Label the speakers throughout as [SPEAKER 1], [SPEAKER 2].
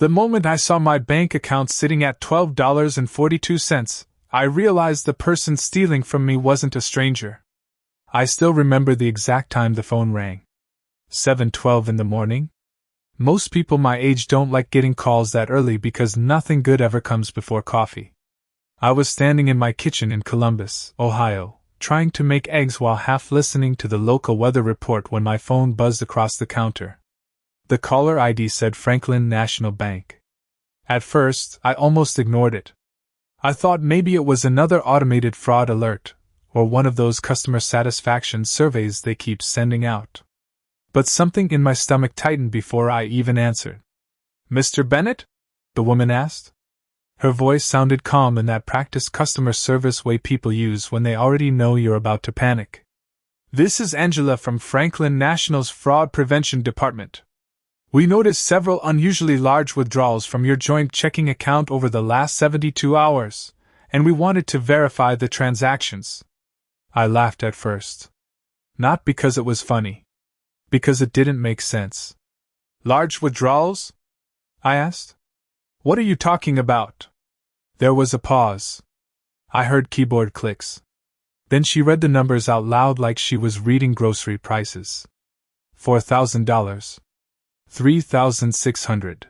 [SPEAKER 1] The moment I saw my bank account sitting at $12.42, I realized the person stealing from me wasn't a stranger. I still remember the exact time the phone rang. 7:12 in the morning? Most people my age don't like getting calls that early because nothing good ever comes before coffee. I was standing in my kitchen in Columbus, Ohio, trying to make eggs while half listening to the local weather report when my phone buzzed across the counter. The caller ID said Franklin National Bank. At first, I almost ignored it. I thought maybe it was another automated fraud alert, or one of those customer satisfaction surveys they keep sending out. But something in my stomach tightened before I even answered. "Mr. Bennett?" the woman asked. Her voice sounded calm in that practiced customer service way people use when they already know you're about to panic. "This is Angela from Franklin National's Fraud Prevention Department. We noticed several unusually large withdrawals from your joint checking account over the last 72 hours, and we wanted to verify the transactions." I laughed at first. Not because it was funny. Because it didn't make sense. "Large withdrawals?" I asked. "What are you talking about?" There was a pause. I heard keyboard clicks. Then she read the numbers out loud like she was reading grocery prices. $4,000. $3,600.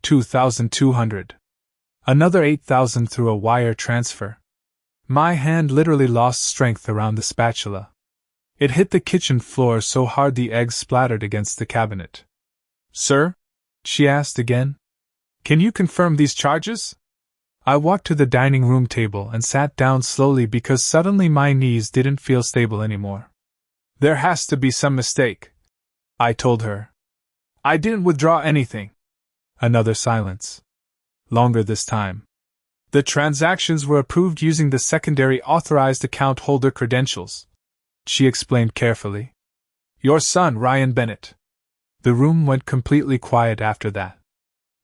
[SPEAKER 1] $2,200. Another $8,000 through a wire transfer. My hand literally lost strength around the spatula. It hit the kitchen floor so hard the eggs splattered against the cabinet. "Sir?" she asked again. "Can you confirm these charges?" I walked to the dining room table and sat down slowly because suddenly my knees didn't feel stable anymore. "There has to be some mistake," I told her. "I didn't withdraw anything." Another silence. Longer this time. "The transactions were approved using the secondary authorized account holder credentials," she explained carefully. "Your son, Ryan Bennett." The room went completely quiet after that.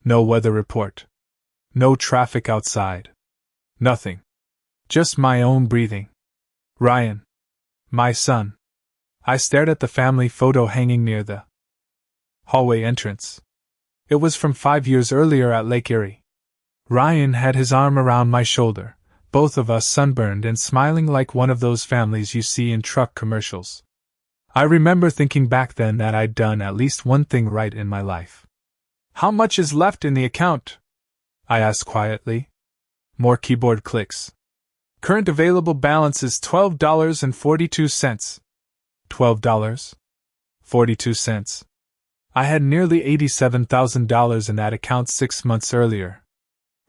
[SPEAKER 1] No weather report. No traffic outside. Nothing. Just my own breathing. Ryan. My son. I stared at the family photo hanging near the hallway entrance. It was from 5 years earlier at Lake Erie. Ryan had his arm around my shoulder, both of us sunburned and smiling like one of those families you see in truck commercials. I remember thinking back then that I'd done at least one thing right in my life. "How much is left in the account?" I asked quietly. More keyboard clicks. "Current available balance is $12.42. $12.42. I had nearly $87,000 in that account 6 months earlier.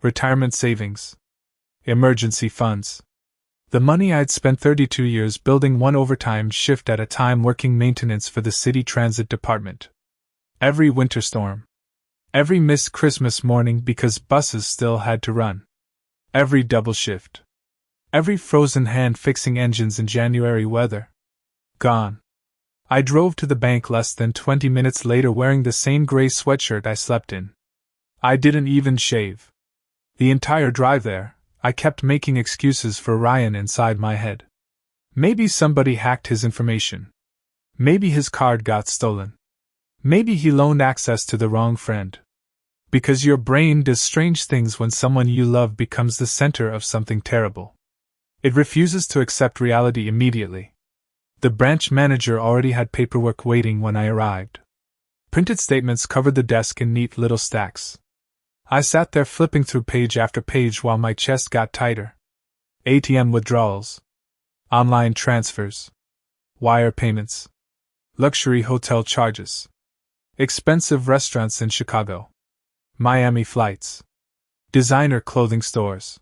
[SPEAKER 1] Retirement savings. Emergency funds. The money I'd spent 32 years building one overtime shift at a time working maintenance for the city transit department. Every winter storm. Every missed Christmas morning because buses still had to run. Every double shift. Every frozen hand fixing engines in January weather. Gone. I drove to the bank less than 20 minutes later wearing the same gray sweatshirt I slept in. I didn't even shave. The entire drive there, I kept making excuses for Ryan inside my head. Maybe somebody hacked his information. Maybe his card got stolen. Maybe he loaned access to the wrong friend. Because your brain does strange things when someone you love becomes the center of something terrible. It refuses to accept reality immediately. The branch manager already had paperwork waiting when I arrived. Printed statements covered the desk in neat little stacks. I sat there flipping through page after page while my chest got tighter. ATM withdrawals. Online transfers. Wire payments. Luxury hotel charges. Expensive restaurants in Chicago. Miami flights. Designer clothing stores.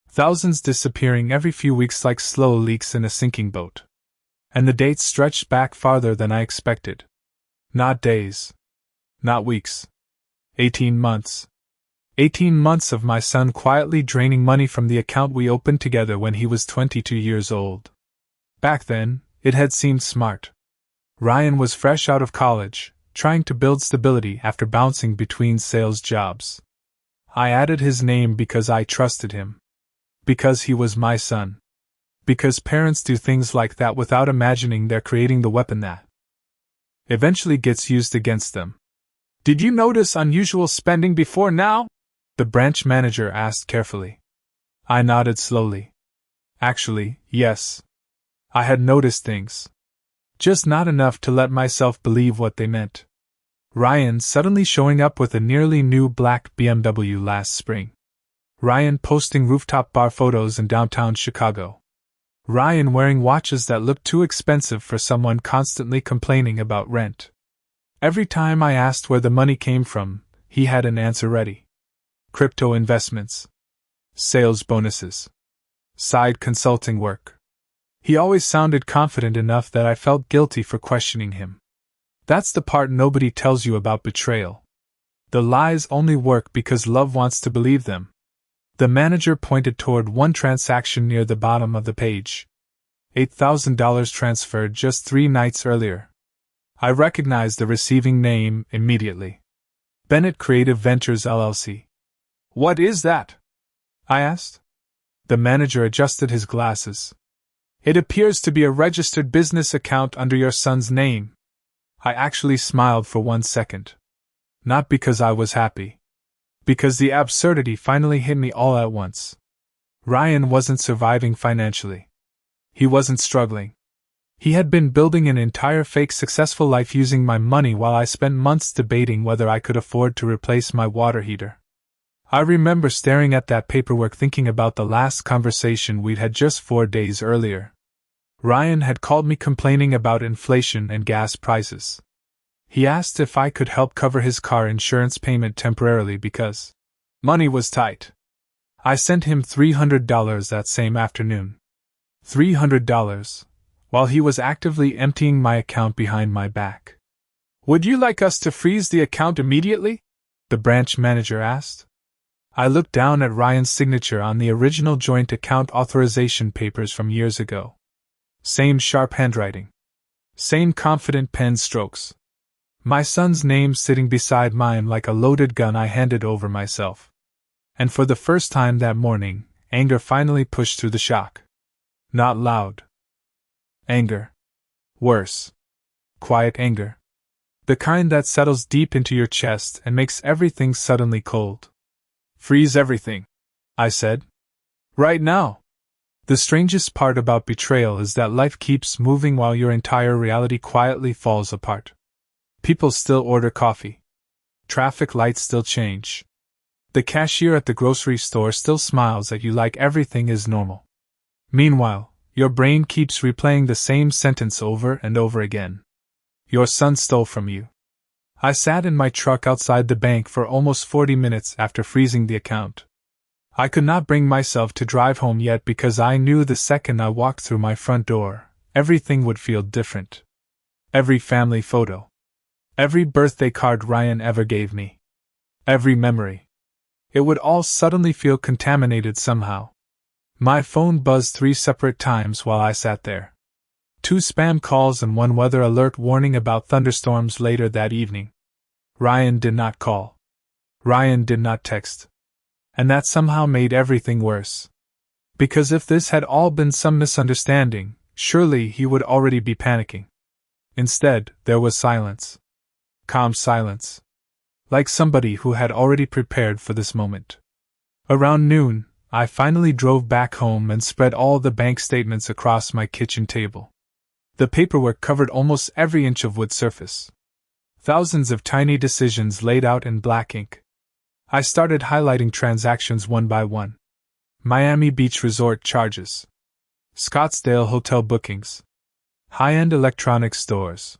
[SPEAKER 1] Thousands disappearing every few weeks like slow leaks in a sinking boat. And the dates stretched back farther than I expected. Not days. Not weeks. 18 months. 18 months of my son quietly draining money from the account we opened together when he was 22 years old. Back then, it had seemed smart. Ryan was fresh out of college, trying to build stability after bouncing between sales jobs. I added his name because I trusted him. Because he was my son. Because parents do things like that without imagining they're creating the weapon that eventually gets used against them. Did you notice unusual spending before now? The branch manager asked carefully. I nodded slowly. Actually, yes. I had noticed things. Just not enough to let myself believe what they meant. Ryan suddenly showing up with a nearly new black BMW last spring. Ryan posting rooftop bar photos in downtown Chicago. Ryan wearing watches that looked too expensive for someone constantly complaining about rent. Every time I asked where the money came from, he had an answer ready. Crypto investments. Sales bonuses. Side consulting work. He always sounded confident enough that I felt guilty for questioning him. That's the part nobody tells you about betrayal. The lies only work because love wants to believe them. The manager pointed toward one transaction near the bottom of the page. $8,000 transferred just 3 nights earlier. I recognized the receiving name immediately. Bennett Creative Ventures LLC. What is that? I asked. The manager adjusted his glasses. It appears to be a registered business account under your son's name. I actually smiled for 1 second. Not because I was happy. Because the absurdity finally hit me all at once. Ryan wasn't surviving financially. He wasn't struggling. He had been building an entire fake successful life using my money while I spent months debating whether I could afford to replace my water heater. I remember staring at that paperwork thinking about the last conversation we'd had just 4 days earlier. Ryan had called me complaining about inflation and gas prices. He asked if I could help cover his car insurance payment temporarily because money was tight. I sent him $300 that same afternoon. $300, while he was actively emptying my account behind my back. Would you like us to freeze the account immediately? The branch manager asked. I looked down at Ryan's signature on the original joint account authorization papers from years ago. Same sharp handwriting. Same confident pen strokes. My son's name sitting beside mine like a loaded gun I handed over myself. And for the first time that morning, anger finally pushed through the shock. Not loud. Anger. Worse. Quiet anger. The kind that settles deep into your chest and makes everything suddenly cold. Freeze everything, I said. Right now. The strangest part about betrayal is that life keeps moving while your entire reality quietly falls apart. People still order coffee. Traffic lights still change. The cashier at the grocery store still smiles at you like everything is normal. Meanwhile, your brain keeps replaying the same sentence over and over again. Your son stole from you. I sat in my truck outside the bank for almost 40 minutes after freezing the account. I could not bring myself to drive home yet because I knew the second I walked through my front door, everything would feel different. Every family photo. Every birthday card Ryan ever gave me. Every memory. It would all suddenly feel contaminated somehow. My phone buzzed 3 separate times while I sat there. 2 spam calls and 1 weather alert warning about thunderstorms later that evening. Ryan did not call. Ryan did not text. And that somehow made everything worse. Because if this had all been some misunderstanding, surely he would already be panicking. Instead, there was silence. Calm silence. Like somebody who had already prepared for this moment. Around noon, I finally drove back home and spread all the bank statements across my kitchen table. The paperwork covered almost every inch of wood surface. Thousands of tiny decisions laid out in black ink. I started highlighting transactions one by one. Miami Beach resort charges. Scottsdale hotel bookings. High-end electronics stores.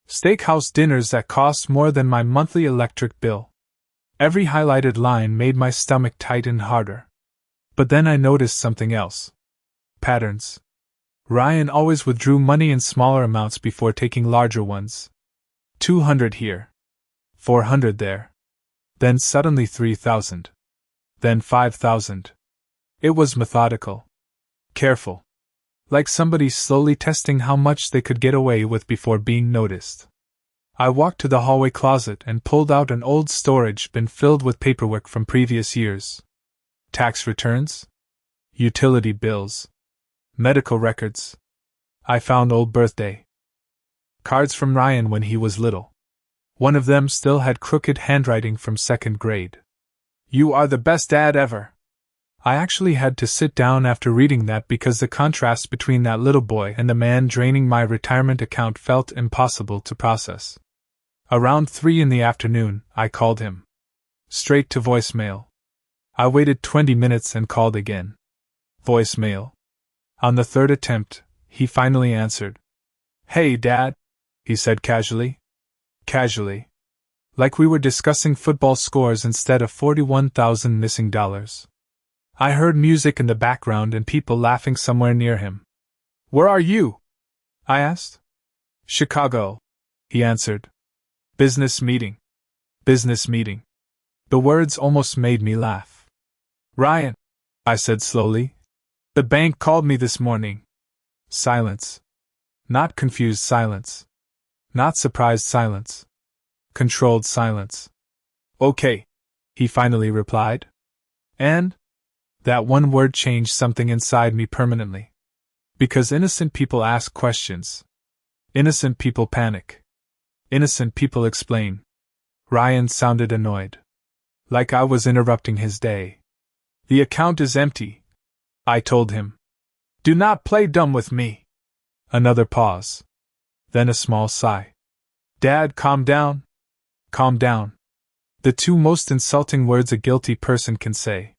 [SPEAKER 1] Steakhouse dinners that cost more than my monthly electric bill. Every highlighted line made my stomach tighten harder. But then I noticed something else. Patterns. Ryan always withdrew money in smaller amounts before taking larger ones. 200 here. 400 there. Then suddenly 3,000. Then 5,000. It was methodical. Careful. Like somebody slowly testing how much they could get away with before being noticed. I walked to the hallway closet and pulled out an old storage bin filled with paperwork from previous years. Tax returns. Utility bills. Medical records. I found old birthday cards from Ryan when he was little. One of them still had crooked handwriting from second grade. "You are the best dad ever." I actually had to sit down after reading that because the contrast between that little boy and the man draining my retirement account felt impossible to process. Around 3 in the afternoon, I called him. Straight to voicemail. I waited 20 minutes and called again. Voicemail. On the third attempt, he finally answered. "Hey, Dad," he said casually. Casually. Like we were discussing football scores instead of 41,000 missing dollars. I heard music in the background and people laughing somewhere near him. "Where are you?" I asked. "Chicago," he answered. "Business meeting." Business meeting. The words almost made me laugh. "Ryan," I said slowly, "the bank called me this morning." Silence. Not confused silence. Not surprised silence. Controlled silence. "Okay," he finally replied. And? That one word changed something inside me permanently. Because innocent people ask questions. Innocent people panic. Innocent people explain. Ryan sounded annoyed. Like I was interrupting his day. "The account is empty," I told him. "Do not play dumb with me." Another pause. Then a small sigh. "Dad, calm down." Calm down. The two most insulting words a guilty person can say.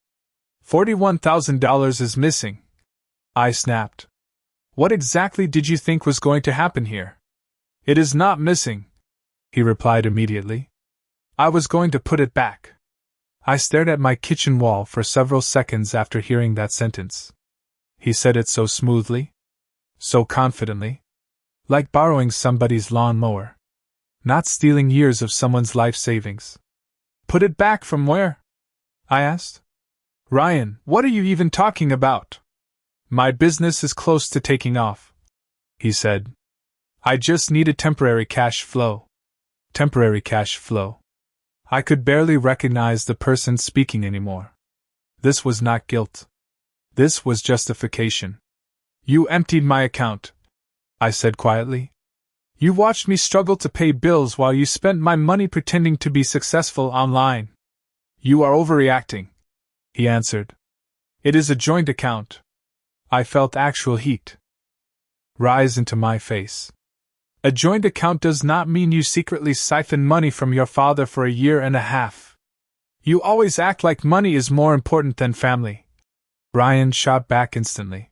[SPEAKER 1] $41,000 is missing," I snapped. "What exactly did you think was going to happen here?" "It is not missing," he replied immediately. "I was going to put it back." I stared at my kitchen wall for several seconds after hearing that sentence. He said it so smoothly, so confidently, like borrowing somebody's lawnmower, not stealing years of someone's life savings. "Put it back from where?" I asked. "Ryan, what are you even talking about?" "My business is close to taking off," he said. "I just needed temporary cash flow." Temporary cash flow. I could barely recognize the person speaking anymore. This was not guilt. This was justification. "You emptied my account," I said quietly. "You watched me struggle to pay bills while you spent my money pretending to be successful online." "You are overreacting," he answered. "It is a joint account." I felt actual heat rise into my face. "A joint account does not mean you secretly siphon money from your father for a year and a half. You always act like money is more important than family." Ryan shot back instantly.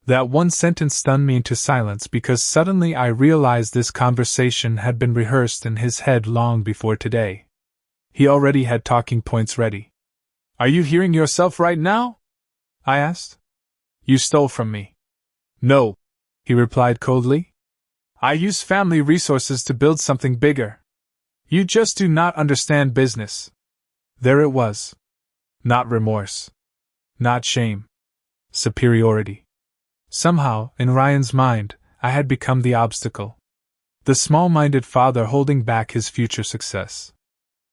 [SPEAKER 1] That one sentence stunned me into silence because suddenly I realized this conversation had been rehearsed in his head long before today. He already had talking points ready. "Are you hearing yourself right now?" I asked. "You stole from me." "No," he replied coldly. "I use family resources to build something bigger. You just do not understand business." There it was. Not remorse. Not shame. Superiority. Somehow, in Ryan's mind, I had become the obstacle. The small-minded father holding back his future success.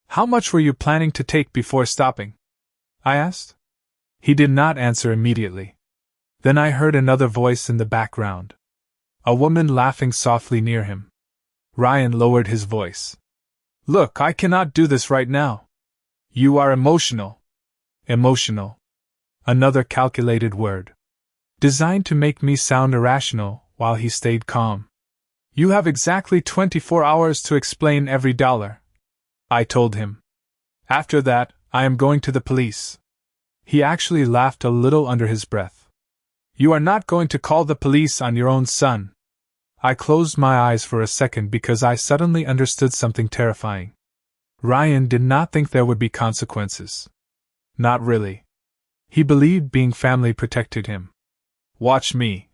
[SPEAKER 1] "How much were you planning to take before stopping?" I asked. He did not answer immediately. Then I heard another voice in the background. A woman laughing softly near him. Ryan lowered his voice. "Look, I cannot do this right now. You are emotional." Emotional. Another calculated word. Designed to make me sound irrational, while he stayed calm. "You have exactly 24 hours to explain every dollar," I told him. "After that, I am going to the police." He actually laughed a little under his breath. "You are not going to call the police on your own son." I closed my eyes for a second because I suddenly understood something terrifying. Ryan did not think there would be consequences. Not really. He believed being family protected him. "Watch me,"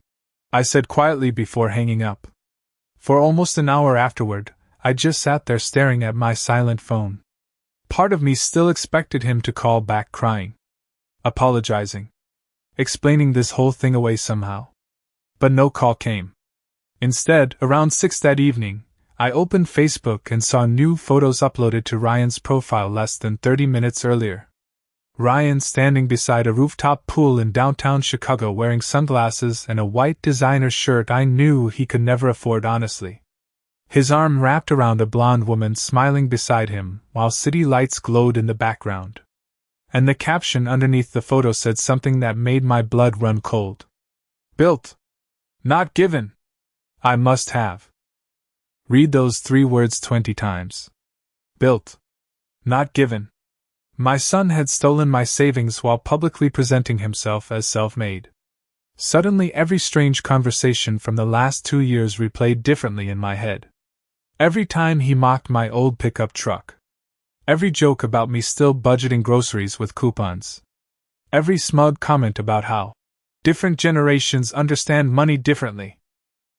[SPEAKER 1] I said quietly before hanging up. For almost an hour afterward, I just sat there staring at my silent phone. Part of me still expected him to call back crying. Apologizing. Explaining this whole thing away somehow. But no call came. Instead, around 6 that evening, I opened Facebook and saw new photos uploaded to Ryan's profile less than 30 minutes earlier. Ryan standing beside a rooftop pool in downtown Chicago wearing sunglasses and a white designer shirt I knew he could never afford honestly. His arm wrapped around a blonde woman smiling beside him while city lights glowed in the background. And the caption underneath the photo said something that made my blood run cold. Built. Not given. I must have. Read those 3 words 20 times. Built. Not given. My son had stolen my savings while publicly presenting himself as self-made. Suddenly every strange conversation from the last 2 years replayed differently in my head. Every time he mocked my old pickup truck. Every joke about me still budgeting groceries with coupons. Every smug comment about how different generations understand money differently.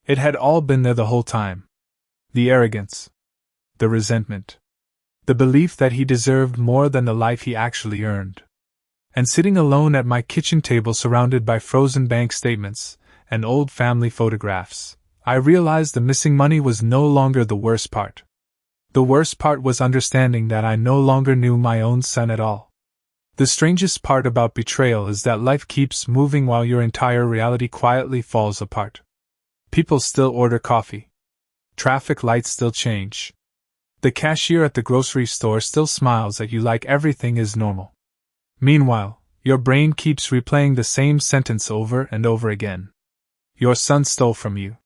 [SPEAKER 1] It had all been there the whole time. The arrogance. The resentment. The belief that he deserved more than the life he actually earned. And sitting alone at my kitchen table surrounded by frozen bank statements and old family photographs, I realized the missing money was no longer the worst part. The worst part was understanding that I no longer knew my own son at all. The strangest part about betrayal is that life keeps moving while your entire reality quietly falls apart. People still order coffee. Traffic lights still change. The cashier at the grocery store still smiles at you like everything is normal. Meanwhile, your brain keeps replaying the same sentence over and over again. Your son stole from you.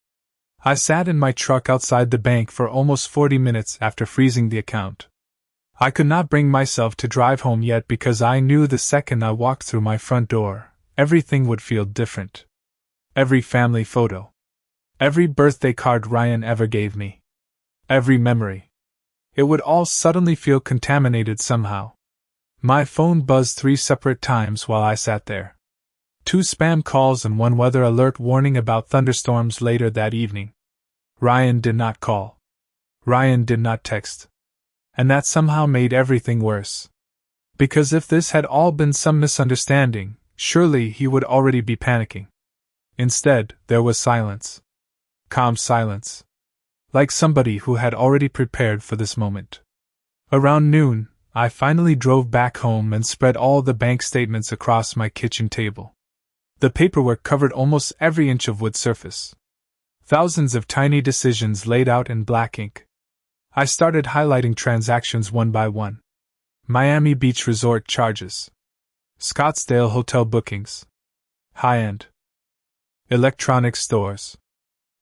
[SPEAKER 1] I sat in my truck outside the bank for almost 40 minutes after freezing the account. I could not bring myself to drive home yet because I knew the second I walked through my front door, everything would feel different. Every family photo. Every birthday card Ryan ever gave me. Every memory. It would all suddenly feel contaminated somehow. My phone buzzed 3 separate times while I sat there. 2 spam calls and 1 weather alert warning about thunderstorms later that evening. Ryan did not call. Ryan did not text. And that somehow made everything worse. Because if this had all been some misunderstanding, surely he would already be panicking. Instead, there was silence. Calm silence. Like somebody who had already prepared for this moment. Around noon, I finally drove back home and spread all the bank statements across my kitchen table. The paperwork covered almost every inch of wood surface. Thousands of tiny decisions laid out in black ink. I started highlighting transactions one by one. Miami Beach resort charges. Scottsdale hotel bookings. High-end. Electronics stores.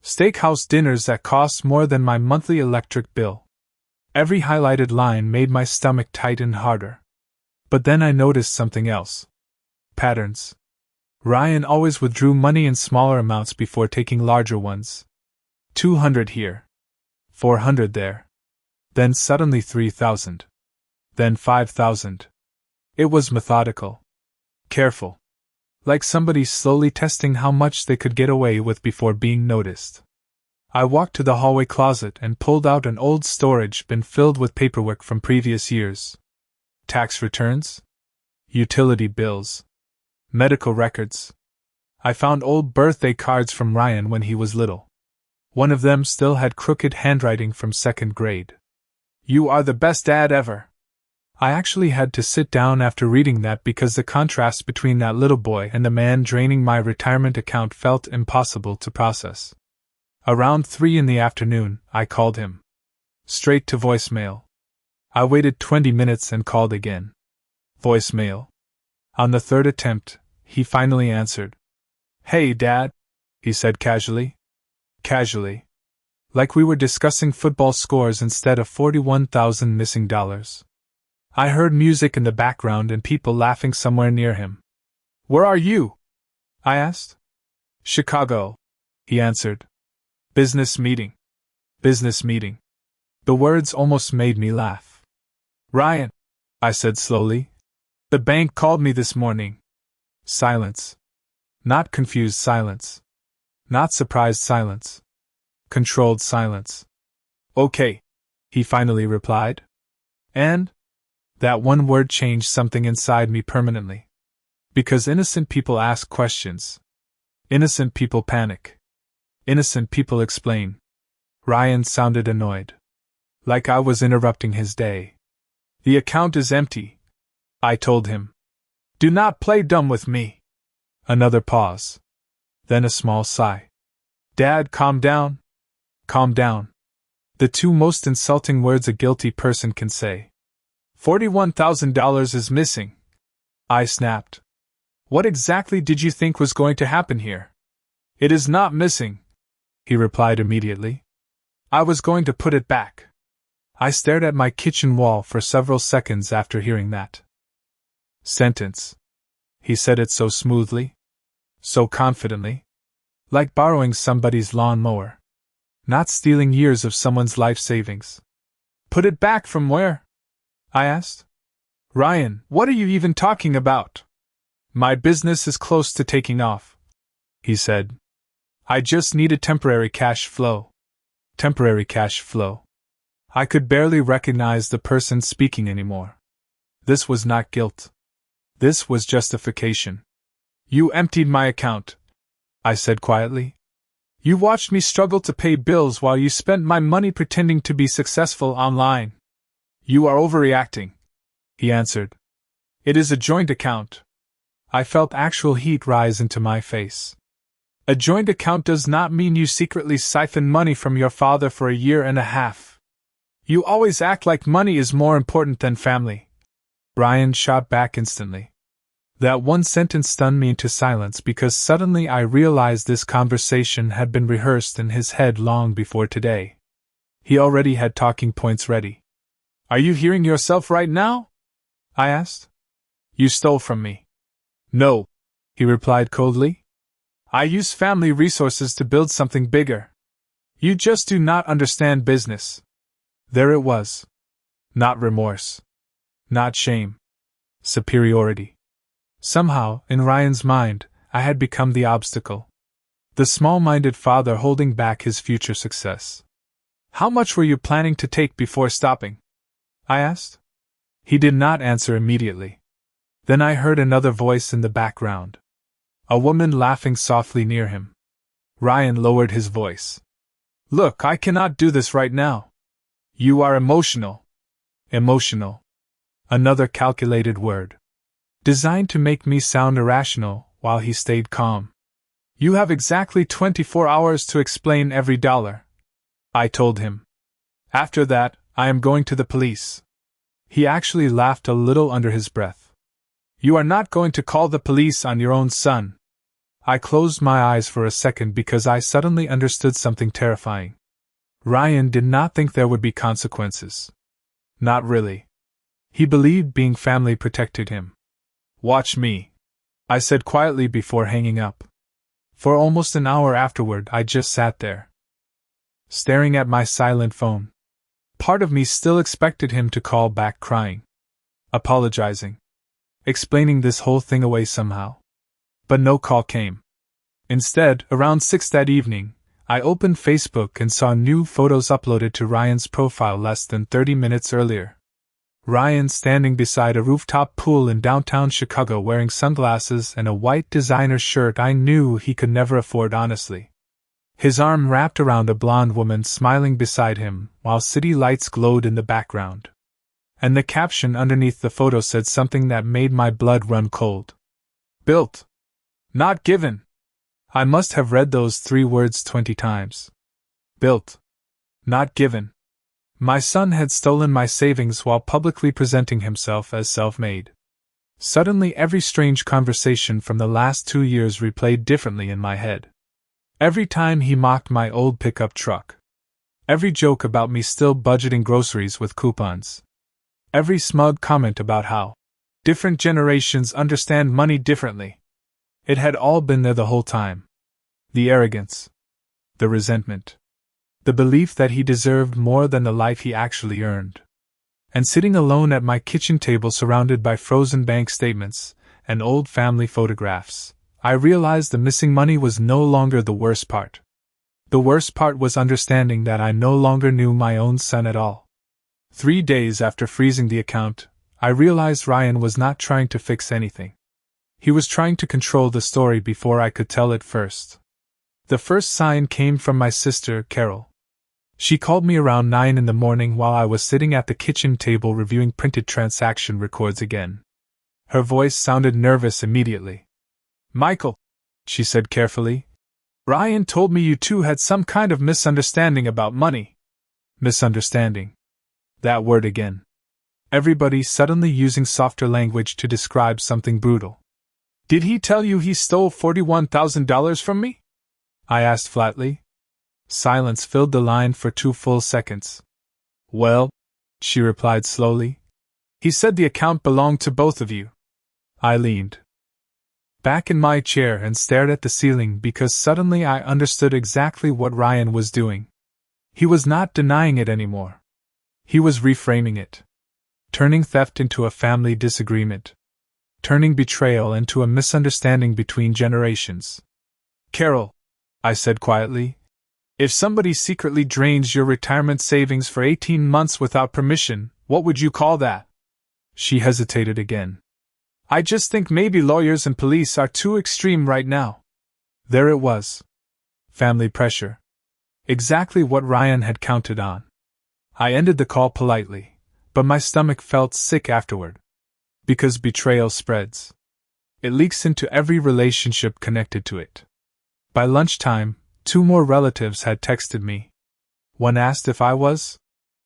[SPEAKER 1] Steakhouse dinners that cost more than my monthly electric bill. Every highlighted line made my stomach tighten harder. But then I noticed something else. Patterns. Ryan always withdrew money in smaller amounts before taking larger ones. 200 here. 400 there. Then suddenly 3,000. Then 5,000. It was methodical. Careful. Like somebody slowly testing how much they could get away with before being noticed. I walked to the hallway closet and pulled out an old storage bin filled with paperwork from previous years. Tax returns? Utility bills. Medical records. I found old birthday cards from Ryan when he was little. One of them still had crooked handwriting from 2nd grade. "You are the best dad ever." I actually had to sit down after reading that because the contrast between that little boy and the man draining my retirement account felt impossible to process. Around 3 in the afternoon, I called him. Straight to voicemail. I waited 20 minutes and called again. Voicemail. On the 3rd attempt, he finally answered. "Hey, Dad," he said casually. Casually. Like we were discussing football scores instead of 41,000 missing dollars. I heard music in the background and people laughing somewhere near him. "Where are you?" I asked. "Chicago," he answered. "Business meeting." Business meeting. The words almost made me laugh. "Ryan," I said slowly. "The bank called me this morning." Silence. Not confused silence. Not surprised silence. Controlled silence. "Okay," he finally replied. And? That one word changed something inside me permanently. Because innocent people ask questions. Innocent people panic. Innocent people explain. Ryan sounded annoyed. Like I was interrupting his day. "The account is empty," I told him. "Do not play dumb with me." Another pause. Then a small sigh. "Dad, calm down. Calm down. The two most insulting words a guilty person can say. $41,000 is missing, I snapped. What exactly did you think was going to happen here? It is not missing, he replied immediately. I was going to put it back. I stared at my kitchen wall for several seconds after hearing that sentence. He said it so smoothly, so confidently, like borrowing somebody's lawnmower, not stealing years of someone's life savings. Put it back from where? I asked. Ryan, what are you even talking about? My business is close to taking off, he said. I just needed temporary cash flow. Temporary cash flow. I could barely recognize the person speaking anymore. This was not guilt. This was justification. You emptied my account, I said quietly. You watched me struggle to pay bills while you spent my money pretending to be successful online. You are overreacting, he answered. It is a joint account. I felt actual heat rise into my face. A joint account does not mean you secretly siphon money from your father for a year and a half. You always act like money is more important than family. Ryan shot back instantly. That one sentence stunned me into silence because suddenly I realized this conversation had been rehearsed in his head long before today. He already had talking points ready. Are you hearing yourself right now? I asked. You stole from me. No, he replied coldly. I use family resources to build something bigger. You just do not understand business. There it was. Not remorse. Not shame. Superiority. Somehow, in Ryan's mind, I had become the obstacle. The small-minded father holding back his future success. How much were you planning to take before stopping? I asked. He did not answer immediately. Then I heard another voice in the background. A woman laughing softly near him. Ryan lowered his voice. Look, I cannot do this right now. You are emotional. Emotional. Another calculated word. Designed to make me sound irrational, while he stayed calm. You have exactly 24 hours to explain every dollar, I told him. After that, I am going to the police. He actually laughed a little under his breath. You are not going to call the police on your own son. I closed my eyes for a second because I suddenly understood something terrifying. Ryan did not think there would be consequences. Not really. He believed being family protected him. Watch me, I said quietly before hanging up. For almost an hour afterward, I just sat there, staring at my silent phone. Part of me still expected him to call back crying, apologizing, explaining this whole thing away somehow. But no call came. Instead, around 6 that evening, I opened Facebook and saw new photos uploaded to Ryan's profile less than 30 minutes earlier. Ryan standing beside a rooftop pool in downtown Chicago wearing sunglasses and a white designer shirt I knew he could never afford honestly. His arm wrapped around a blonde woman smiling beside him while city lights glowed in the background. And the caption underneath the photo said something that made my blood run cold. Built. Not given. I must have read those 3 words 20 times. Built. Not given. My son had stolen my savings while publicly presenting himself as self-made. Suddenly every strange conversation from the last 2 years replayed differently in my head. Every time he mocked my old pickup truck. Every joke about me still budgeting groceries with coupons. Every smug comment about how different generations understand money differently. It had all been there the whole time. The arrogance. The resentment. The belief that he deserved more than the life he actually earned. And sitting alone at my kitchen table surrounded by frozen bank statements and old family photographs, I realized the missing money was no longer the worst part. The worst part was understanding that I no longer knew my own son at all. 3 days after freezing the account, I realized Ryan was not trying to fix anything. He was trying to control the story before I could tell it first. The first sign came from my sister, Carol. She called me around 9 in the morning while I was sitting at the kitchen table reviewing printed transaction records again. Her voice sounded nervous immediately. Michael, she said carefully, Ryan told me you two had some kind of misunderstanding about money. Misunderstanding. That word again. Everybody suddenly using softer language to describe something brutal. Did he tell you he stole $41,000 from me? I asked flatly. Silence filled the line for 2 full seconds. Well, she replied slowly. He said the account belonged to both of you. I leaned back in my chair and stared at the ceiling because suddenly I understood exactly what Ryan was doing. He was not denying it anymore. He was reframing it. Turning theft into a family disagreement. Turning betrayal into a misunderstanding between generations. Carol, I said quietly, if somebody secretly drains your retirement savings for 18 months without permission, what would you call that? She hesitated again. I just think maybe lawyers and police are too extreme right now. There it was. Family pressure. Exactly what Ryan had counted on. I ended the call politely, but my stomach felt sick afterward. Because betrayal spreads. It leaks into every relationship connected to it. By lunchtime, 2 more relatives had texted me. One asked if I was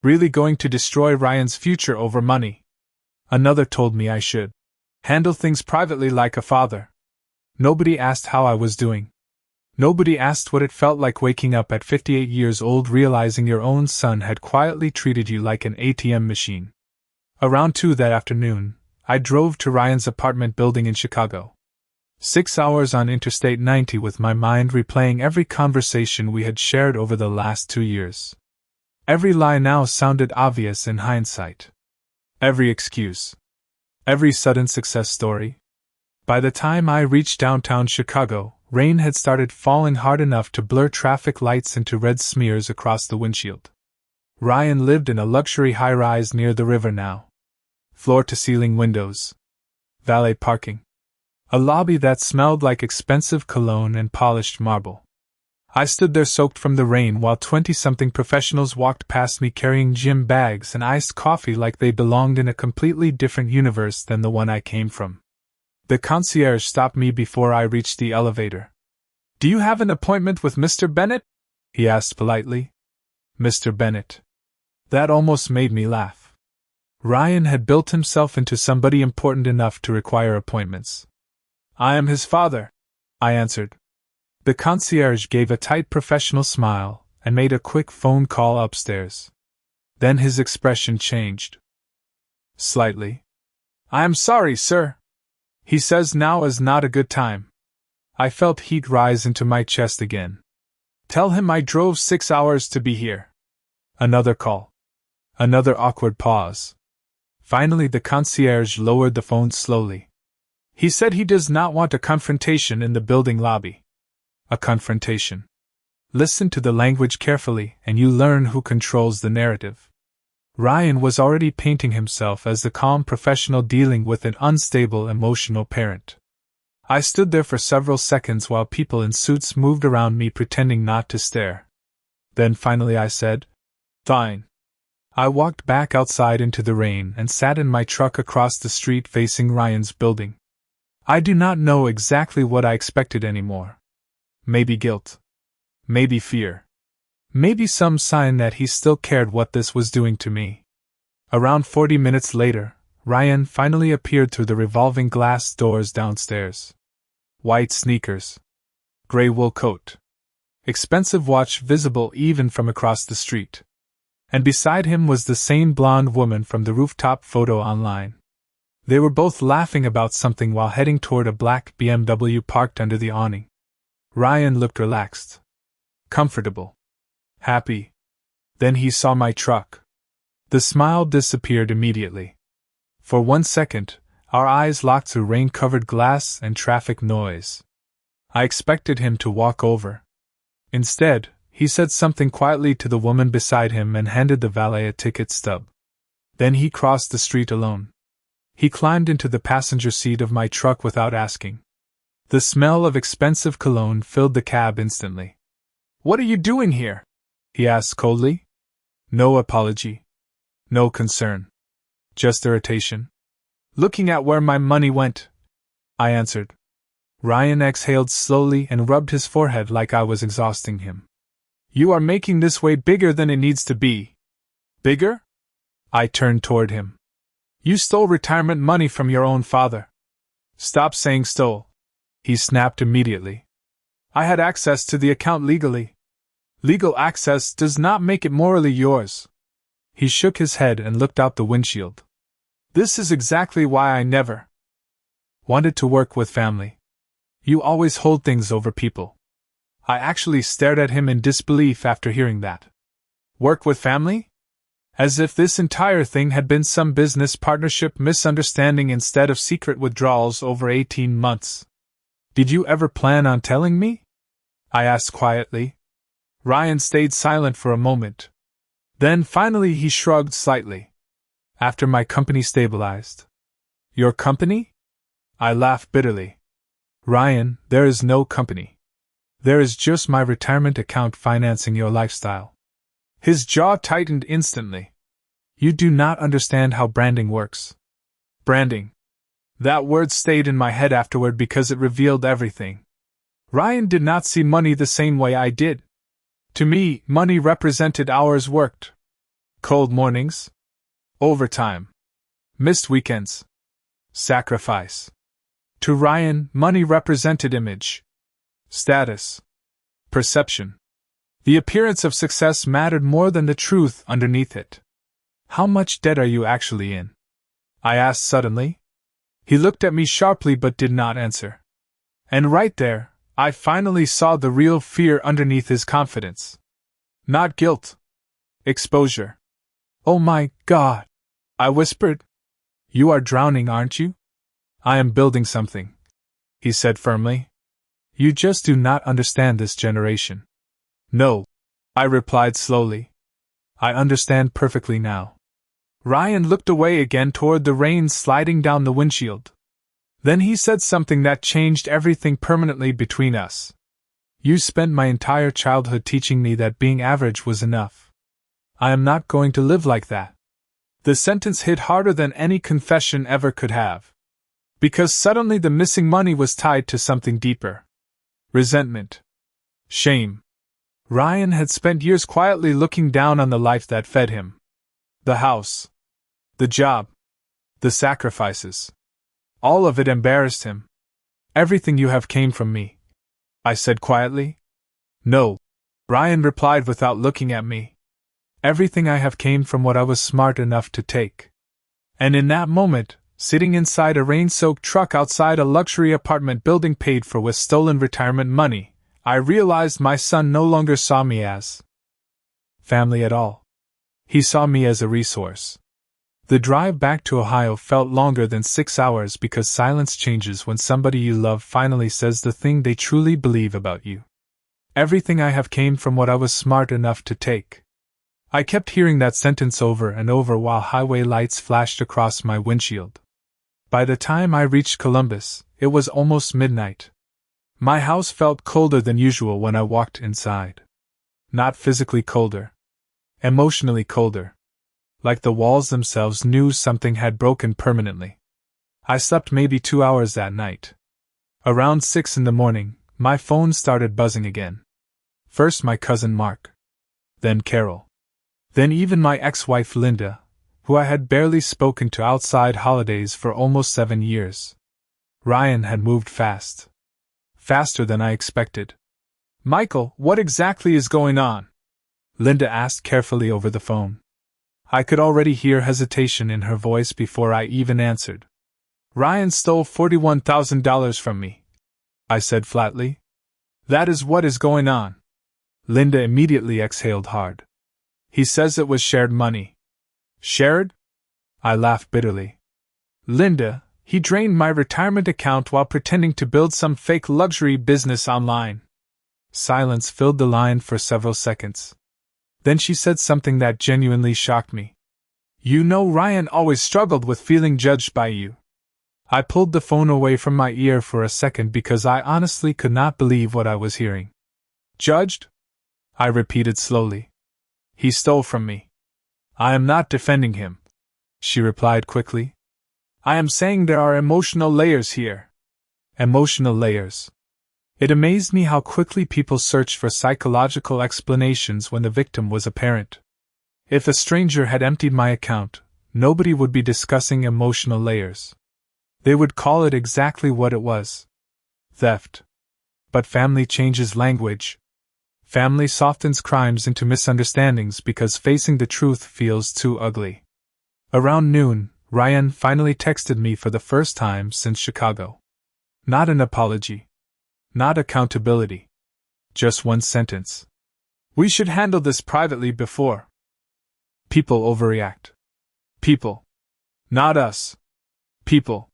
[SPEAKER 1] really going to destroy Ryan's future over money. Another told me I should handle things privately like a father. Nobody asked how I was doing. Nobody asked what it felt like waking up at 58 years old realizing your own son had quietly treated you like an ATM machine. Around 2 that afternoon, I drove to Ryan's apartment building in Chicago. 6 hours on Interstate 90 with my mind replaying every conversation we had shared over the last 2 years. Every lie now sounded obvious in hindsight. Every excuse. Every sudden success story. By the time I reached downtown Chicago, rain had started falling hard enough to blur traffic lights into red smears across the windshield. Ryan lived in a luxury high-rise near the river now. Floor-to-ceiling windows. Valet parking. A lobby that smelled like expensive cologne and polished marble. I stood there soaked from the rain while 20-something professionals walked past me carrying gym bags and iced coffee like they belonged in a completely different universe than the one I came from. The concierge stopped me before I reached the elevator. Do you have an appointment with Mr. Bennett? He asked politely. Mr. Bennett. That almost made me laugh. Ryan had built himself into somebody important enough to require appointments. I am his father, I answered. The concierge gave a tight professional smile and made a quick phone call upstairs. Then his expression changed. Slightly. I am sorry, sir. He says now is not a good time. I felt heat rise into my chest again. Tell him I drove 6 hours to be here. Another call. Another awkward pause. Finally, the concierge lowered the phone slowly. He said he does not want a confrontation in the building lobby. A confrontation. Listen to the language carefully, and you learn who controls the narrative. Ryan was already painting himself as the calm professional dealing with an unstable emotional parent. I stood there for several seconds while people in suits moved around me pretending not to stare. Then finally I said, Fine. I walked back outside into the rain and sat in my truck across the street facing Ryan's building. I do not know exactly what I expected anymore. Maybe guilt. Maybe fear. Maybe some sign that he still cared what this was doing to me. Around 40 minutes later, Ryan finally appeared through the revolving glass doors downstairs. White sneakers. Gray wool coat. Expensive watch visible even from across the street. And beside him was the same blonde woman from the rooftop photo online. They were both laughing about something while heading toward a black BMW parked under the awning. Ryan looked relaxed. Comfortable. Happy. Then he saw my truck. The smile disappeared immediately. For 1 second, our eyes locked through rain-covered glass and traffic noise. I expected him to walk over. Instead, he said something quietly to the woman beside him and handed the valet a ticket stub. Then he crossed the street alone. He climbed into the passenger seat of my truck without asking. The smell of expensive cologne filled the cab instantly. What are you doing here? He asked coldly. No apology. No concern. Just irritation. Looking at where my money went, I answered. Ryan exhaled slowly and rubbed his forehead like I was exhausting him. You are making this way bigger than it needs to be, Bigger? I turned toward him. You stole retirement money from your own father. Stop saying stole, he snapped immediately. I had access to the account legally. Legal access does not make it morally yours. He shook his head and looked out the windshield. This is exactly why I never wanted to work with family. You always hold things over people. I actually stared at him in disbelief after hearing that. Work with family? As if this entire thing had been some business partnership misunderstanding instead of secret withdrawals over 18 months. Did you ever plan on telling me? I asked quietly. Ryan stayed silent for a moment. Then finally he shrugged slightly. After my company stabilized. Your company? I laughed bitterly. Ryan, there is no company. There is just my retirement account financing your lifestyle. His jaw tightened instantly. You do not understand how branding works. Branding. That word stayed in my head afterward because it revealed everything. Ryan did not see money the same way I did. To me, money represented hours worked. Cold mornings. Overtime. Missed weekends. Sacrifice. To Ryan, money represented image. Status. Perception. The appearance of success mattered more than the truth underneath it. How much debt are you actually in? I asked suddenly. He looked at me sharply but did not answer. And right there, I finally saw the real fear underneath his confidence. Not guilt. Exposure. Oh my God! I whispered. You are drowning, aren't you? I am building something, he said firmly. You just do not understand this generation. No, I replied slowly. I understand perfectly now. Ryan looked away again toward the rain sliding down the windshield. Then he said something that changed everything permanently between us. You spent my entire childhood teaching me that being average was enough. I am not going to live like that. The sentence hit harder than any confession ever could have. Because suddenly the missing money was tied to something deeper. Resentment. Shame. Ryan had spent years quietly looking down on the life that fed him. The house. The job. The sacrifices. All of it embarrassed him. Everything you have came from me, I said quietly. No, Ryan replied without looking at me. Everything I have came from what I was smart enough to take. And in that moment, sitting inside a rain-soaked truck outside a luxury apartment building paid for with stolen retirement money, I realized my son no longer saw me as family at all. He saw me as a resource. The drive back to Ohio felt longer than 6 hours because silence changes when somebody you love finally says the thing they truly believe about you. Everything I have came from what I was smart enough to take. I kept hearing that sentence over and over while highway lights flashed across my windshield. By the time I reached Columbus, it was almost midnight. My house felt colder than usual when I walked inside. Not physically colder. Emotionally colder. Like the walls themselves knew something had broken permanently. I slept maybe 2 hours that night. Around 6 in the morning, my phone started buzzing again. First my cousin Mark. Then Carol. Then even my ex-wife Linda, who I had barely spoken to outside holidays for almost 7 years. Ryan had moved fast. Faster than I expected. Michael, what exactly is going on? Linda asked carefully over the phone. I could already hear hesitation in her voice before I even answered. Ryan stole $41,000 from me, I said flatly. That is what is going on. Linda immediately exhaled hard. He says it was shared money. Shared? I laughed bitterly. Linda, he drained my retirement account while pretending to build some fake luxury business online. Silence filled the line for several seconds. Then she said something that genuinely shocked me. You know, Ryan always struggled with feeling judged by you. I pulled the phone away from my ear for a second because I honestly could not believe what I was hearing. Judged? I repeated slowly. He stole from me. I am not defending him, she replied quickly. I am saying there are emotional layers here. Emotional layers. It amazed me how quickly people searched for psychological explanations when the victim was apparent. If a stranger had emptied my account, nobody would be discussing emotional layers. They would call it exactly what it was: theft. But family changes language. Family softens crimes into misunderstandings because facing the truth feels too ugly. Around noon, Ryan finally texted me for the first time since Chicago. Not an apology. Not accountability. Just one sentence. "We should handle this privately before." People overreact. People. Not us. People.